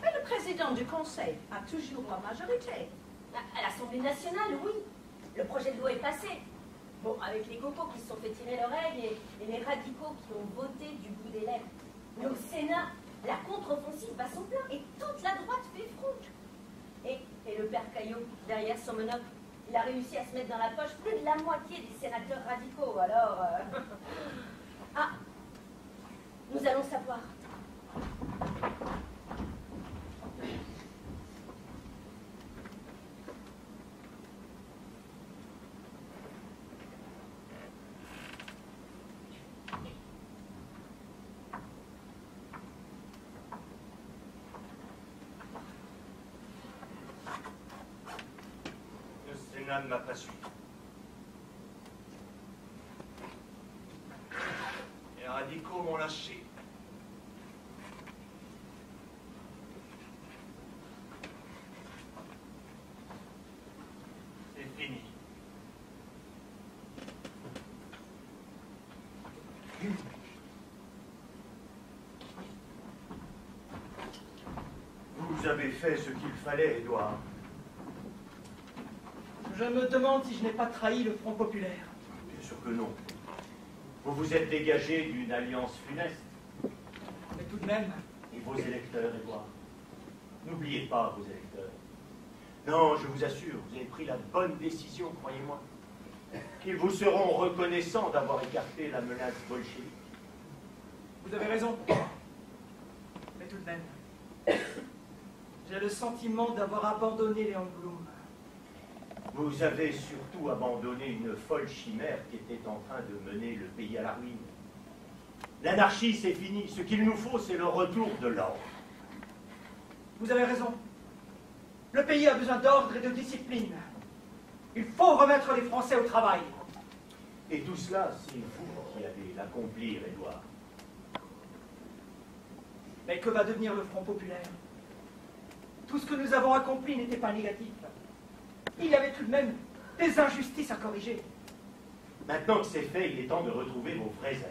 Mais le président du Conseil a toujours la majorité. À l'Assemblée nationale, oui. Le projet de loi est passé. Bon, avec les cocos qui se sont fait tirer l'oreille et les radicaux qui ont voté du bout des lèvres. Mais au Sénat, la contre-offensive bat son plein et toute la droite fait front. Et le père Caillot, derrière son monocle, il a réussi à se mettre dans la poche plus de la moitié des sénateurs radicaux. Alors, ah, nous allons savoir. Le Sénat ne m'a pas suivi. Les radicaux m'ont lâché. C'est fini. Vous avez fait ce qu'il fallait, Édouard. Je me demande si je n'ai pas trahi le Front populaire. Bien sûr que non. Vous vous êtes dégagé d'une alliance funeste. Mais tout de même... Et vos électeurs, Édouard? N'oubliez pas vos électeurs. Non, je vous assure, vous avez pris la bonne décision, croyez-moi. Ils vous seront reconnaissants d'avoir écarté la menace bolchévique. Vous avez raison. Mais tout de même... J'ai le sentiment d'avoir abandonné Léon Blum. Vous avez surtout abandonné une folle chimère qui était en train de mener le pays à la ruine. L'anarchie, c'est fini. Ce qu'il nous faut, c'est le retour de l'ordre. Vous avez raison. Le pays a besoin d'ordre et de discipline. Il faut remettre les Français au travail. Et tout cela, c'est vous qui allez l'accomplir, Édouard. Mais que va devenir le Front populaire? Tout ce que nous avons accompli n'était pas négatif. Il y avait tout de même des injustices à corriger. Maintenant que c'est fait, il est temps de retrouver vos vrais amis.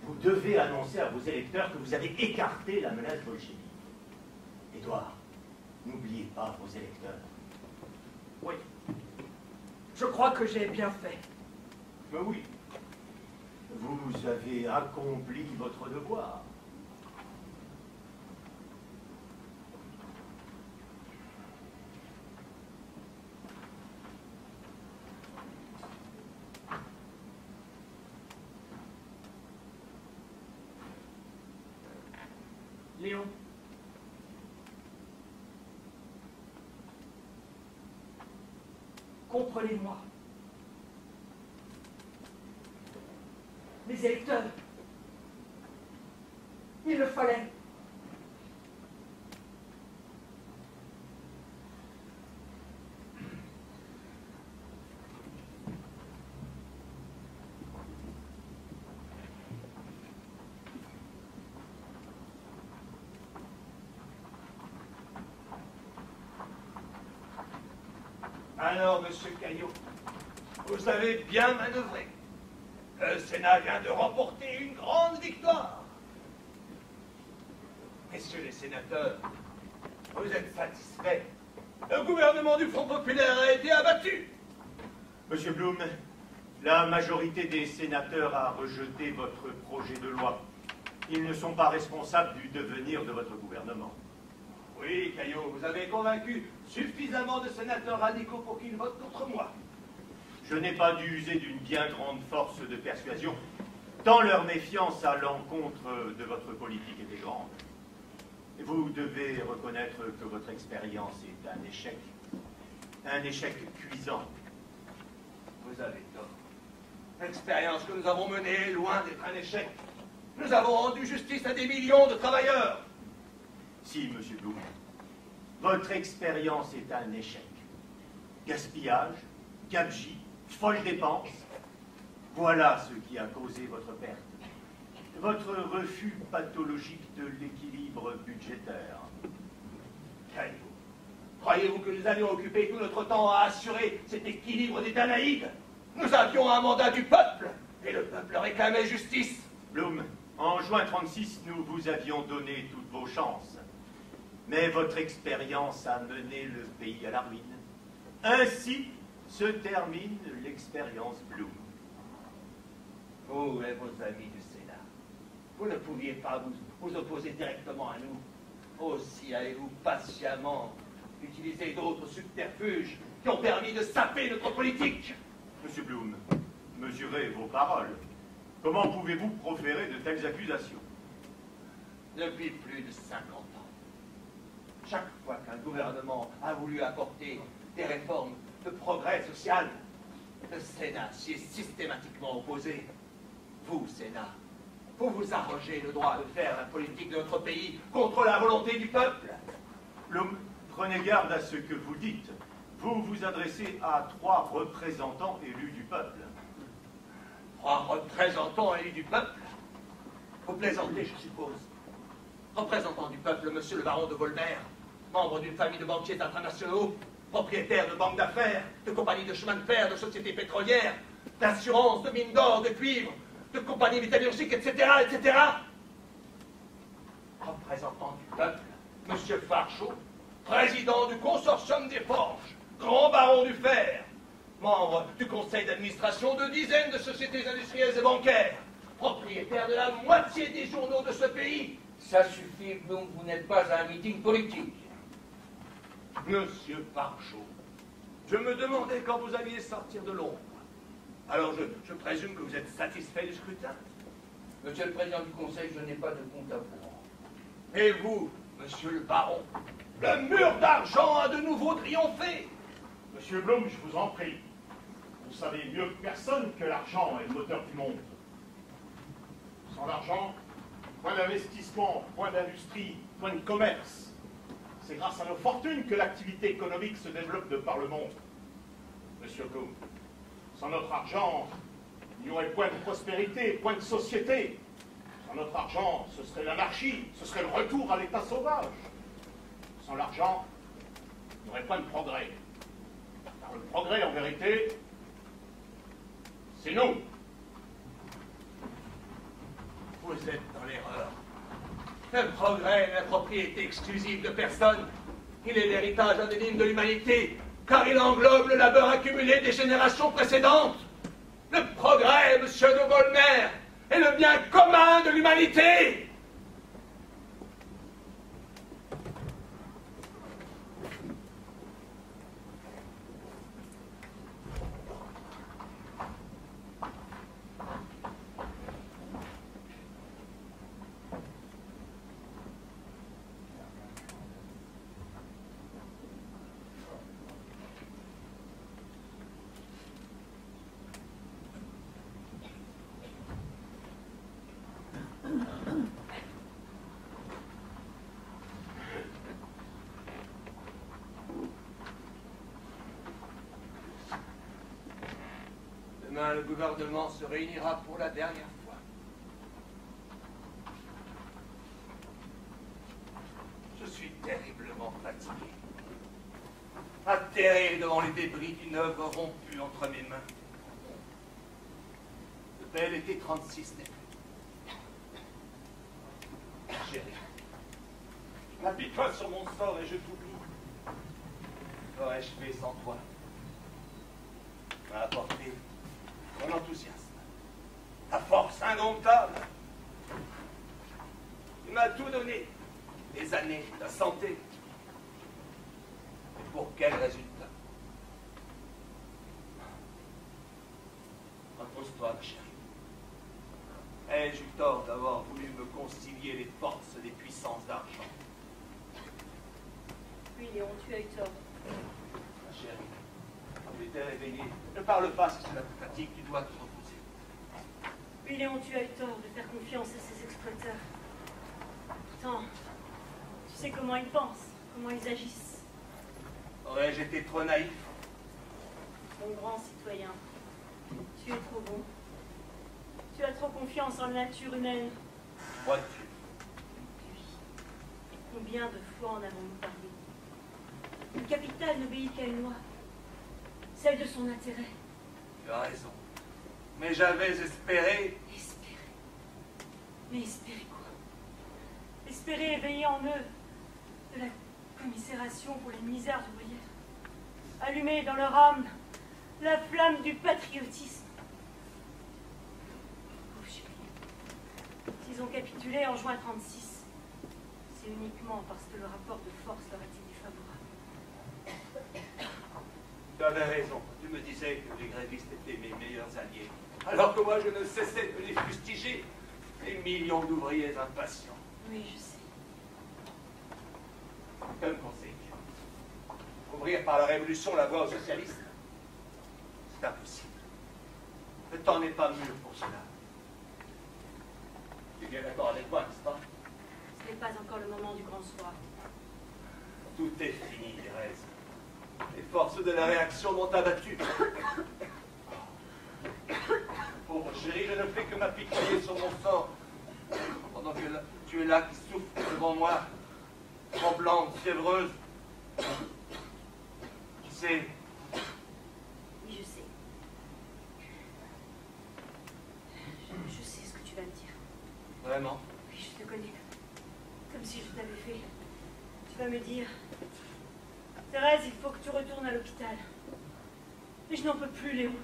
Vous devez annoncer à vos électeurs que vous avez écarté la menace bolchévique. Édouard, n'oubliez pas vos électeurs. Oui. Je crois que j'ai bien fait. Mais oui. Vous avez accompli votre devoir. Léon. Comprenez-moi. Mes électeurs. Il le fallait. Alors, monsieur Caillot, vous avez bien manœuvré. Le Sénat vient de remporter une grande victoire. Messieurs les sénateurs, vous êtes satisfaits? Le gouvernement du Front populaire a été abattu. Monsieur Blum, la majorité des sénateurs a rejeté votre projet de loi. Ils ne sont pas responsables du devenir de votre gouvernement. Oui, Caillot, vous avez convaincu suffisamment de sénateurs radicaux pour qu'ils votent contre moi. Je n'ai pas dû user d'une bien grande force de persuasion, tant leur méfiance à l'encontre de votre politique était grande. Vous devez reconnaître que votre expérience est un échec cuisant. Vous avez tort. L'expérience que nous avons menée est loin d'être un échec. Nous avons rendu justice à des millions de travailleurs. Si, monsieur Blum, votre expérience est un échec. Gaspillage, gabegie, folle dépense, voilà ce qui a causé votre perte. Votre refus pathologique de l'équilibre budgétaire. Croyez-vous que nous allions occuper tout notre temps à assurer cet équilibre des Danaïdes? Nous avions un mandat du peuple, et le peuple réclamait justice. Blum, en juin 36, nous vous avions donné toutes vos chances. Mais votre expérience a mené le pays à la ruine. Ainsi se termine l'expérience Blum. Vous et vos amis du Sénat, vous ne pouviez pas vous opposer directement à nous. Aussi allez-vous patiemment utiliser d'autres subterfuges qui ont permis de saper notre politique. Monsieur Blum, mesurez vos paroles. Comment pouvez-vous proférer de telles accusations? Depuis plus de 50 ans, chaque fois qu'un gouvernement a voulu apporter des réformes de progrès social, le Sénat s'y est systématiquement opposé. Vous, Sénat, vous vous arrogez le droit de faire la politique de notre pays contre la volonté du peuple. Blum, prenez garde à ce que vous dites. Vous vous adressez à 3 représentants élus du peuple. 3 représentants élus du peuple? Vous plaisantez, je suppose. Représentant du peuple, monsieur le baron de Volmer, membre d'une famille de banquiers internationaux, propriétaire de banques d'affaires, de compagnies de chemin de fer, de sociétés pétrolières, d'assurances, de mines d'or, de cuivre, de compagnies métallurgiques, etc., etc. Représentant du peuple, monsieur Farchot, président du consortium des forges, grand baron du fer, membre du conseil d'administration de dizaines de sociétés industrielles et bancaires, propriétaire de la moitié des journaux de ce pays. Ça suffit, Blum, vous n'êtes pas à un meeting politique. Monsieur Farchot, je me demandais quand vous alliez sortir de l'ombre. Alors je présume que vous êtes satisfait du scrutin. Monsieur le Président du Conseil, je n'ai pas de compte à rendre. Et vous, monsieur le baron, le mur d'argent a de nouveau triomphé. Monsieur Blum, je vous en prie. Vous savez mieux que personne que l'argent est le moteur du monde. Sans l'argent, point d'investissement, point d'industrie, point de commerce. C'est grâce à nos fortunes que l'activité économique se développe de par le monde. Monsieur Blum, sans notre argent, il n'y aurait point de prospérité, point de société. Sans notre argent, ce serait l'anarchie, ce serait le retour à l'état sauvage. Sans l'argent, il n'y aurait pas de progrès. Car le progrès, en vérité, c'est nous. Vous êtes dans l'erreur. Le progrès n'est la propriété exclusive de personne. Il est l'héritage anonyme de l'humanité, car il englobe le labeur accumulé des générations précédentes. Le progrès, monsieur de Volmer, est le bien commun de l'humanité. Demain, le gouvernement se réunira pour la dernière fois. Je suis terriblement fatigué. Atterré devant les débris d'une œuvre rompue entre mes mains. Le bel été 36 n'est plus. Chérie, appuie-toi sur mon sort et je t'oublie. Qu'aurais-je fait sans toi? M'a apporté ton enthousiasme, ta force indomptable. Tu m'as tout donné, des années, ta santé. Pour quel résultat? Repose-toi, ma chérie. Ai-je eu tort d'avoir voulu me concilier les forces des puissances d'argent? Oui, Léon, tu as eu tort. Ma chérie, tu étais réveillée. Ne parle pas si cela te fatigue, tu dois te reposer. Oui, Léon, tu as eu tort de faire confiance à ces exploiteurs. Pourtant, tu sais comment ils pensent, comment ils agissent. Aurais-je été trop naïf? Mon grand citoyen, tu es trop bon. Tu as trop confiance en la nature humaine. Vois-tu? Combien de fois en avons-nous parlé? Le capital n'obéit qu'à une loi, celle de son intérêt. Tu as raison. Mais j'avais espéré... Espérer? Mais espérer quoi? Espérer éveiller en eux de la commisération pour les misères ouvrières. Allumer dans leur âme la flamme du patriotisme. Oh chérie, s'ils ont capitulé en juin 36, c'est uniquement parce que le rapport de force leur était défavorable. Tu avais raison. Tu me disais que les grévistes étaient mes meilleurs alliés. Alors que moi, je ne cessais de les fustiger. Des millions d'ouvriers impatients. Oui, je sais. Que me conseilles-tu? Ouvrir par la révolution la voie aux socialistes? C'est impossible. Le temps n'est pas mûr pour cela. Tu es bien d'accord avec moi, n'est-ce pas? Ce n'est pas encore le moment du grand soir. Tout est fini, Thérèse. Les forces de la réaction m'ont abattu. Pauvre chérie, je ne fais que m'apitoyer sur mon sort. Pendant que tu es là qui souffre devant moi, tremblante, fiévreuse. Tu sais... Oui, je sais. Je sais ce que tu vas me dire. Vraiment? Oui, je te connais. Comme si je t'avais fait. Tu vas me dire... Thérèse, il faut que tu retournes à l'hôpital. Mais je n'en peux plus, Léon.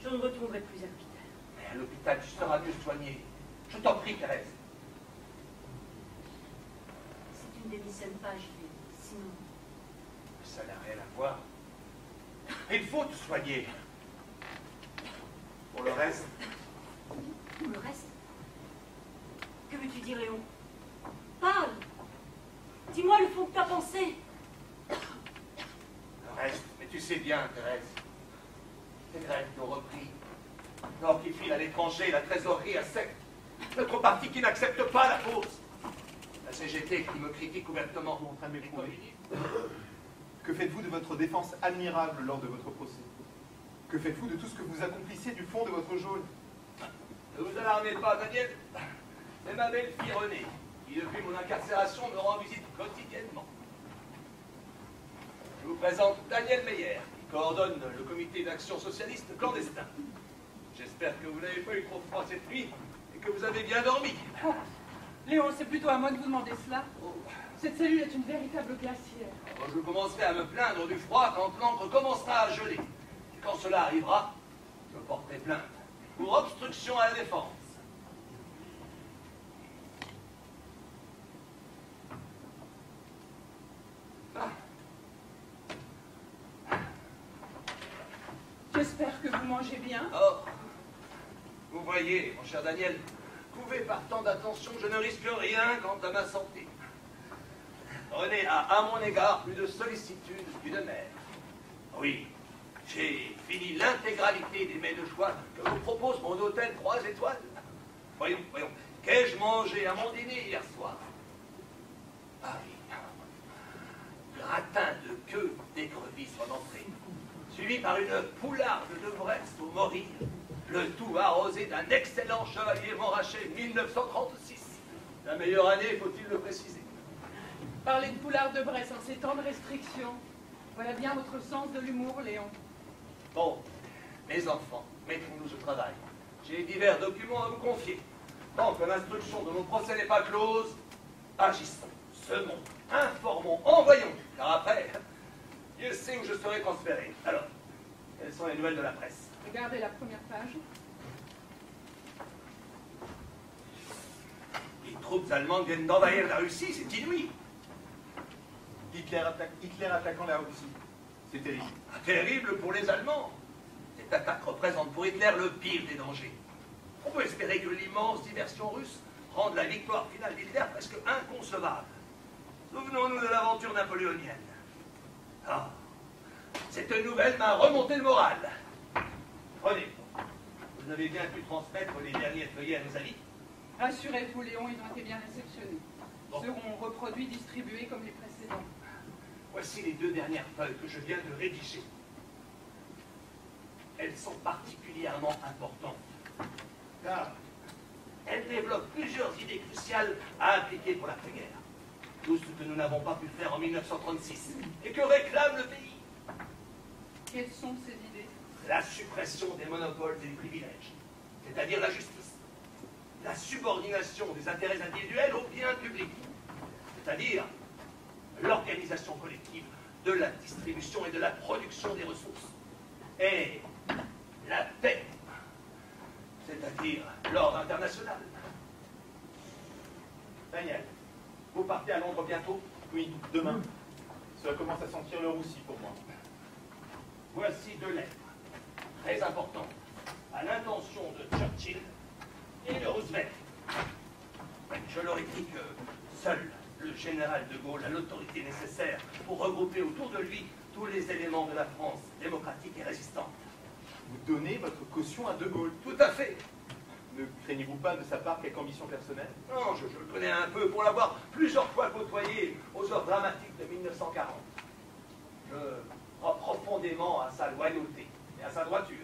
Je ne retournerai plus à l'hôpital. Mais à l'hôpital, tu seras mieux soigné. Je t'en prie, Thérèse. Si tu ne démissionnes pas, j'y vais. Sinon... Ça n'a rien à voir. Il faut te soigner. Pour le reste... Pour le reste? Que veux-tu dire, Léon? Parle! Dis-moi le fond de ta pensée. Le reste, mais tu sais bien, Thérèse. Les grèves qui ont repris. L'or qui file à l'étranger, la trésorerie à sec. Notre parti qui n'accepte pas la cause. La CGT qui me critique ouvertement. Que faites-vous de votre défense admirable lors de votre procès? Que faites-vous de tout ce que vous accomplissez du fond de votre geôle? Ne vous alarmez pas, Daniel. C'est ma belle-fille Renée, qui depuis mon incarcération me rend visite quotidiennement. Je vous présente Daniel Meyer, qui coordonne le comité d'action socialiste clandestin. J'espère que vous n'avez pas eu trop froid cette nuit et que vous avez bien dormi. Oh, Léon, c'est plutôt à moi de vous demander cela. Cette cellule est une véritable glacière. Je commencerai à me plaindre du froid quand l'encre commencera à geler. Et quand cela arrivera, je porterai plainte pour obstruction à la défense. J'espère que vous mangez bien. Oh, vous voyez, mon cher Daniel, couvé par tant d'attention, je ne risque rien quant à ma santé. René a à mon égard plus de sollicitude qu'une mère. Oui, j'ai fini l'intégralité des mets de choix que vous propose mon hôtel 3 étoiles. Voyons, qu'ai-je mangé à mon dîner hier soir? Ah oui, gratin de queue d'écrevisse en entrée, suivi par une poularde de Brest au morir, le tout arrosé d'un excellent chevalier Montrachet 1936. La meilleure année, faut-il le préciser. Parler de poulard de Bresse en ces temps de restriction. Voilà bien votre sens de l'humour, Léon. Bon, mes enfants, mettons-nous au travail. J'ai divers documents à vous confier. Tant que l'instruction de mon procès n'est pas close, agissons, semons, informons, envoyons. Car après, Dieu sait où je serai transféré. Alors, quelles sont les nouvelles de la presse? Regardez la première page. Les troupes allemandes viennent d'envahir la Russie, c'est inouï. Hitler attaquant la Russie. C'est terrible. Terrible pour les Allemands. Cette attaque représente pour Hitler le pire des dangers. On peut espérer que l'immense diversion russe rende la victoire finale d'Hitler presque inconcevable. Souvenons-nous de l'aventure napoléonienne. Ah, cette nouvelle m'a remonté le moral. Prenez, vous avez bien pu transmettre les derniers feuillets à nos amis? Rassurez-vous, Léon, ils ont été bien réceptionnés. Ils seront reproduits, distribués comme les précédents. Voici les 2 dernières feuilles que je viens de rédiger. Elles sont particulièrement importantes, car elles développent plusieurs idées cruciales à appliquer pour l'après-guerre. Tout ce que nous n'avons pas pu faire en 1936 et que réclame le pays. Quelles sont ces idées? La suppression des monopoles et des privilèges, c'est-à-dire la justice. La subordination des intérêts individuels aux biens publics, c'est-à-dire l'organisation collective de la distribution et de la production des ressources. Et la paix, c'est-à-dire l'ordre international. Daniel, vous partez à Londres bientôt? Oui, demain. Cela commence à sentir le roussi pour moi. Voici 2 lettres, très importantes, à l'intention de Churchill et de Roosevelt. Je leur écris que seul le général de Gaulle a l'autorité nécessaire pour regrouper autour de lui tous les éléments de la France démocratique et résistante. Vous donnez votre caution à De Gaulle? Tout à fait. Ne craignez-vous pas de sa part quelque ambition personnelle? Non, je le connais un peu pour l'avoir plusieurs fois côtoyé aux heures dramatiques de 1940. Je crois profondément à sa loyauté et à sa droiture.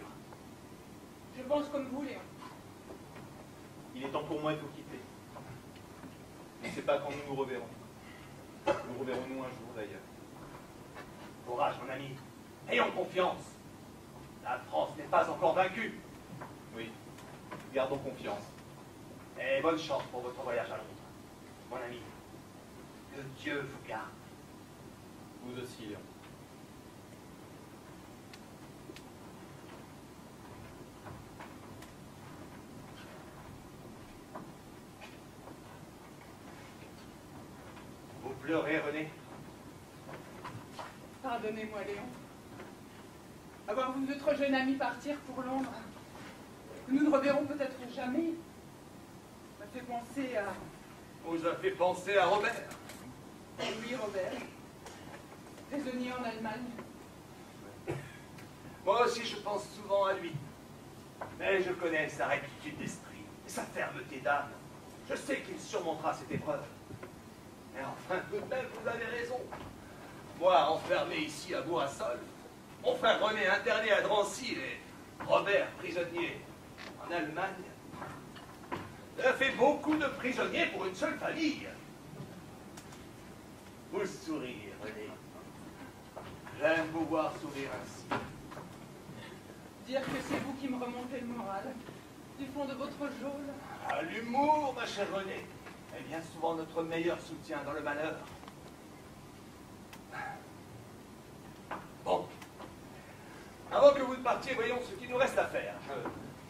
Je pense comme vous, Léon. Il est temps pour moi de vous quitter. Je ne sais pas quand nous nous reverrons. Nous reverrons-nous un jour d'ailleurs. Courage, mon ami. Ayons confiance. La France n'est pas encore vaincue. Oui, gardons confiance. Et bonne chance pour votre voyage à Londres, mon ami. Que Dieu vous garde. Vous aussi, Léon. Vous pleurez, René? Pardonnez-moi, Léon. Avoir vu votre jeune ami partir pour Londres, nous ne reverrons peut-être jamais, m'a fait penser à... Vous a fait penser à Robert. Oui, Robert. Prisonnier en Allemagne. Moi aussi, je pense souvent à lui. Mais je connais sa rectitude d'esprit et sa fermeté d'âme. Je sais qu'il surmontera cette épreuve. Mais enfin, tout de même, vous avez raison. Moi, enfermé ici à Bourrassol, mon frère René interné à Drancy et Robert prisonnier en Allemagne. Ça fait beaucoup de prisonniers pour une seule famille. Vous sourire, René. J'aime vous voir sourire ainsi. Dire que c'est vous qui me remontez le moral, du fond de votre geôle. Ah, l'humour, ma chère Renée, est bien souvent notre meilleur soutien dans le malheur. Bon. Avant que vous ne partiez, voyons ce qu'il nous reste à faire.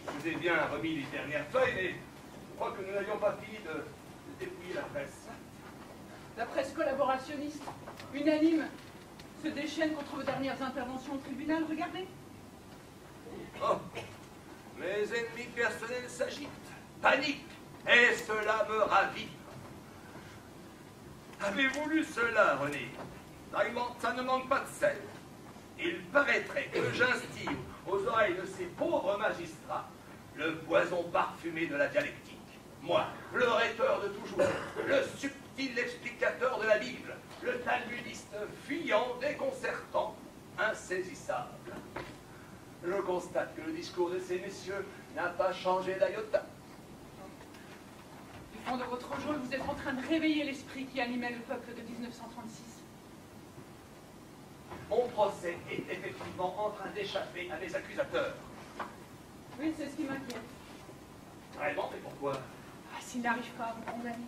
Je vous ai bien remis les dernières feuilles, mais je crois que nous n'avions pas fini de dépouiller la presse. La presse collaborationniste, unanime, se déchaîne contre vos dernières interventions au tribunal. Regardez. Oh, mes ennemis personnels s'agitent, paniquent, et cela me ravit. Avez-vous lu cela, René? Ça ne manque pas de sel. Il paraîtrait que j'instille aux oreilles de ces pauvres magistrats le poison parfumé de la dialectique. Moi, le rhéteur de toujours, le subtil explicateur de la Bible, le talmudiste fuyant, déconcertant, insaisissable. Je constate que le discours de ces messieurs n'a pas changé d'iota. Du fond de votre geôle, vous êtes en train de réveiller l'esprit qui animait le peuple de 1936. Mon procès est effectivement en train d'échapper à mes accusateurs. Oui, c'est ce qui m'inquiète. Vraiment, mais pourquoi? Ah, s'ils n'arrivent pas à vous condamner,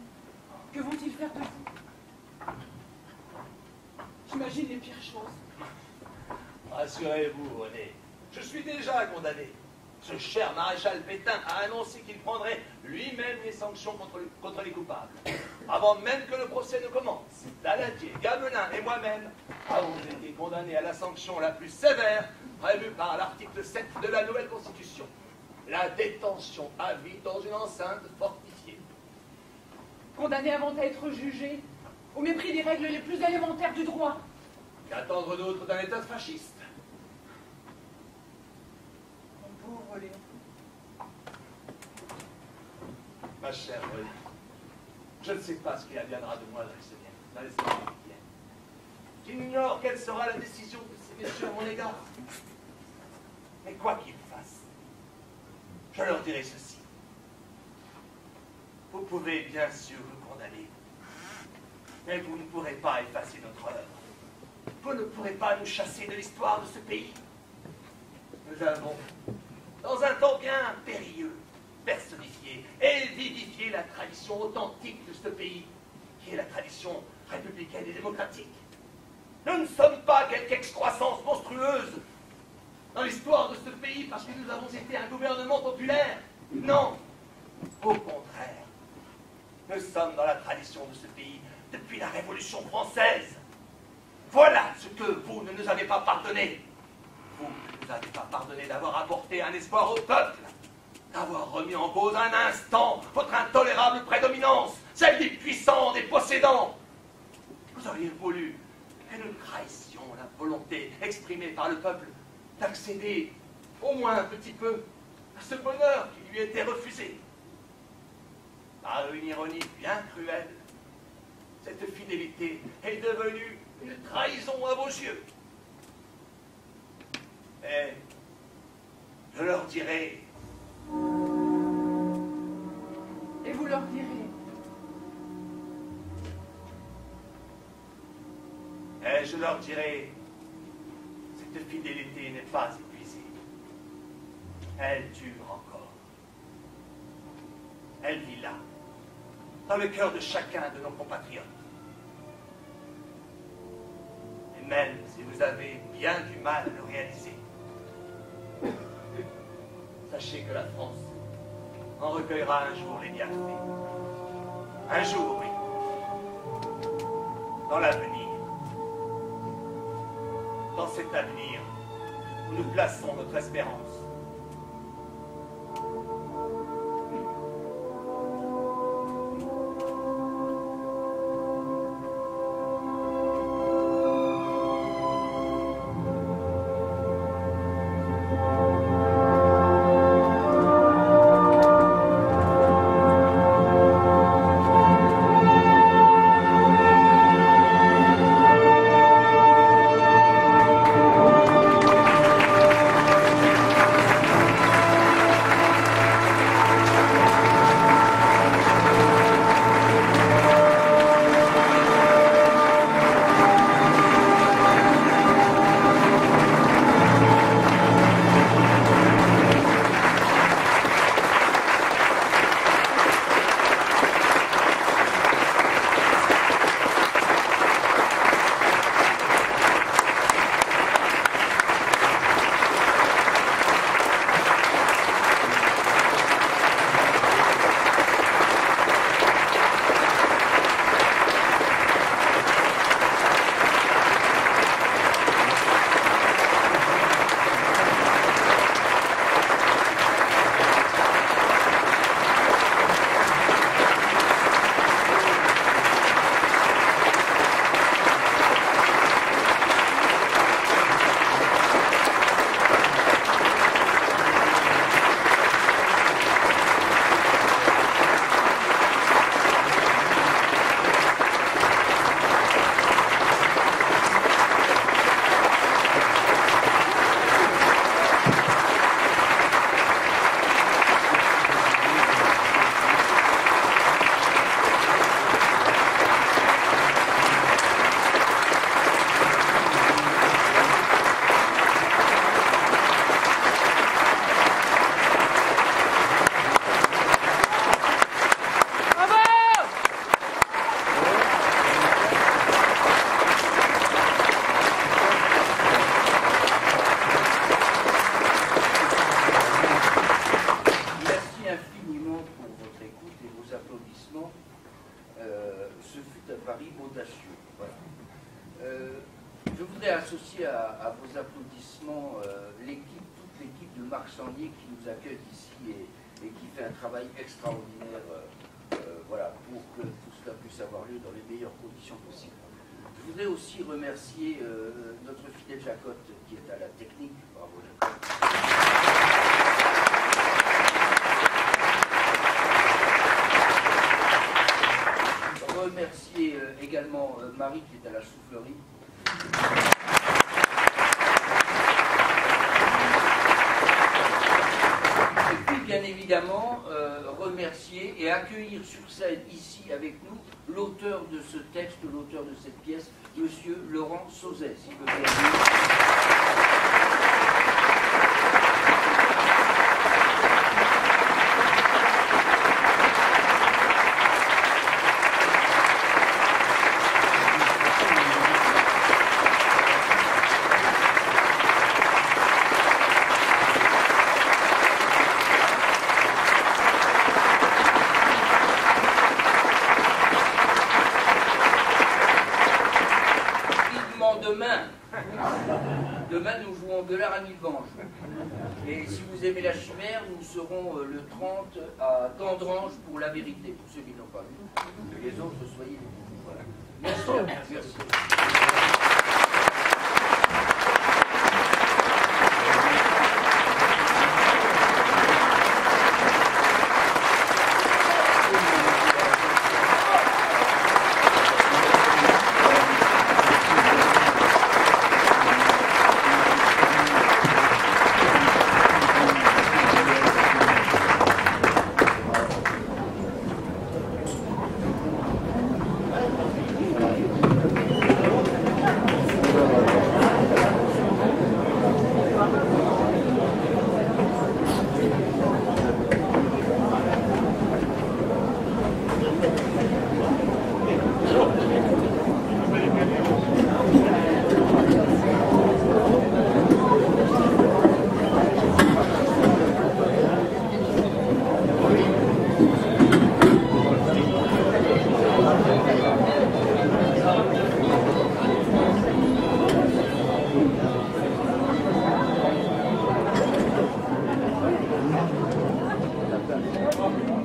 que vont-ils faire de vous? J'imagine les pires choses. Rassurez-vous, René. Je suis déjà condamné. Ce cher maréchal Pétain a annoncé qu'il prendrait lui-même les sanctions contre les coupables. Avant même que le procès ne commence, Daladier, Gamelin et moi-même avons été condamnés à la sanction la plus sévère prévue par l'article 7 de la nouvelle Constitution. La détention à vie dans une enceinte fortifiée. Condamné avant d'être jugé, au mépris des règles les plus élémentaires du droit. Qu'attendre d'autre d'un État fasciste? Mon pauvre Léon. Ma chère René, je ne sais pas ce qu'il adviendra de moi dans les semaines qui viennent. J'ignore quelle sera la décision de ces messieurs à mon égard. Mais quoi qu'ils fassent, je leur dirai ceci. Vous pouvez bien sûr nous condamner, mais vous ne pourrez pas effacer notre œuvre. Vous ne pourrez pas nous chasser de l'histoire de ce pays. Nous avons, dans un temps bien périlleux, personnifié et vivifié la tradition authentique de ce pays, qui est la tradition républicaine et démocratique. Nous ne sommes pas quelque excroissance monstrueuse dans l'histoire de ce pays parce que nous avons été un gouvernement populaire. Non, au contraire. Nous sommes dans la tradition de ce pays depuis la Révolution française. Voilà ce que vous ne nous avez pas pardonné. Vous ne nous avez pas pardonné d'avoir apporté un espoir au peuple, d'avoir remis en cause un instant votre intolérable prédominance, celle des puissants, des possédants. Vous auriez voulu que nous trahissions la volonté exprimée par le peuple d'accéder, au moins un petit peu, à ce bonheur qui lui était refusé. Par une ironie bien cruelle, cette fidélité est devenue une trahison à vos yeux. Et je leur dirai... Et vous leur direz? Et je leur dirai, cette fidélité n'est pas épuisée. Elle dure encore. Elle vit là, dans le cœur de chacun de nos compatriotes. Et même si vous avez bien du mal à le réaliser, sachez que la France en recueillera un jour les bienfaits. Un jour, oui. Dans l'avenir. Dans cet avenir où nous plaçons notre espérance. des applaudissements toute l'équipe de Marc Sandier qui nous accueille ici et qui fait un travail extraordinaire voilà, pour que tout cela puisse avoir lieu dans les meilleures conditions possibles. Je voudrais aussi remercier notre fidèle Jacotte qui est à la technique. Bravo Jacotte. Remercier également Marie qui est à la soufflerie. Et puis bien évidemment remercier et accueillir sur scène ici avec nous l'auteur de ce texte, l'auteur de cette pièce, Monsieur Laurent Sauzet, s'il veut bien dire. Demain, nous jouons Gueulard à Nilvange. Et si vous aimez la chimère, nous serons le 30 à Gandrange pour La Vérité, pour ceux qui n'ont pas vu. Et les autres, soyez les bons. Voilà. Merci. Merci. Thank you.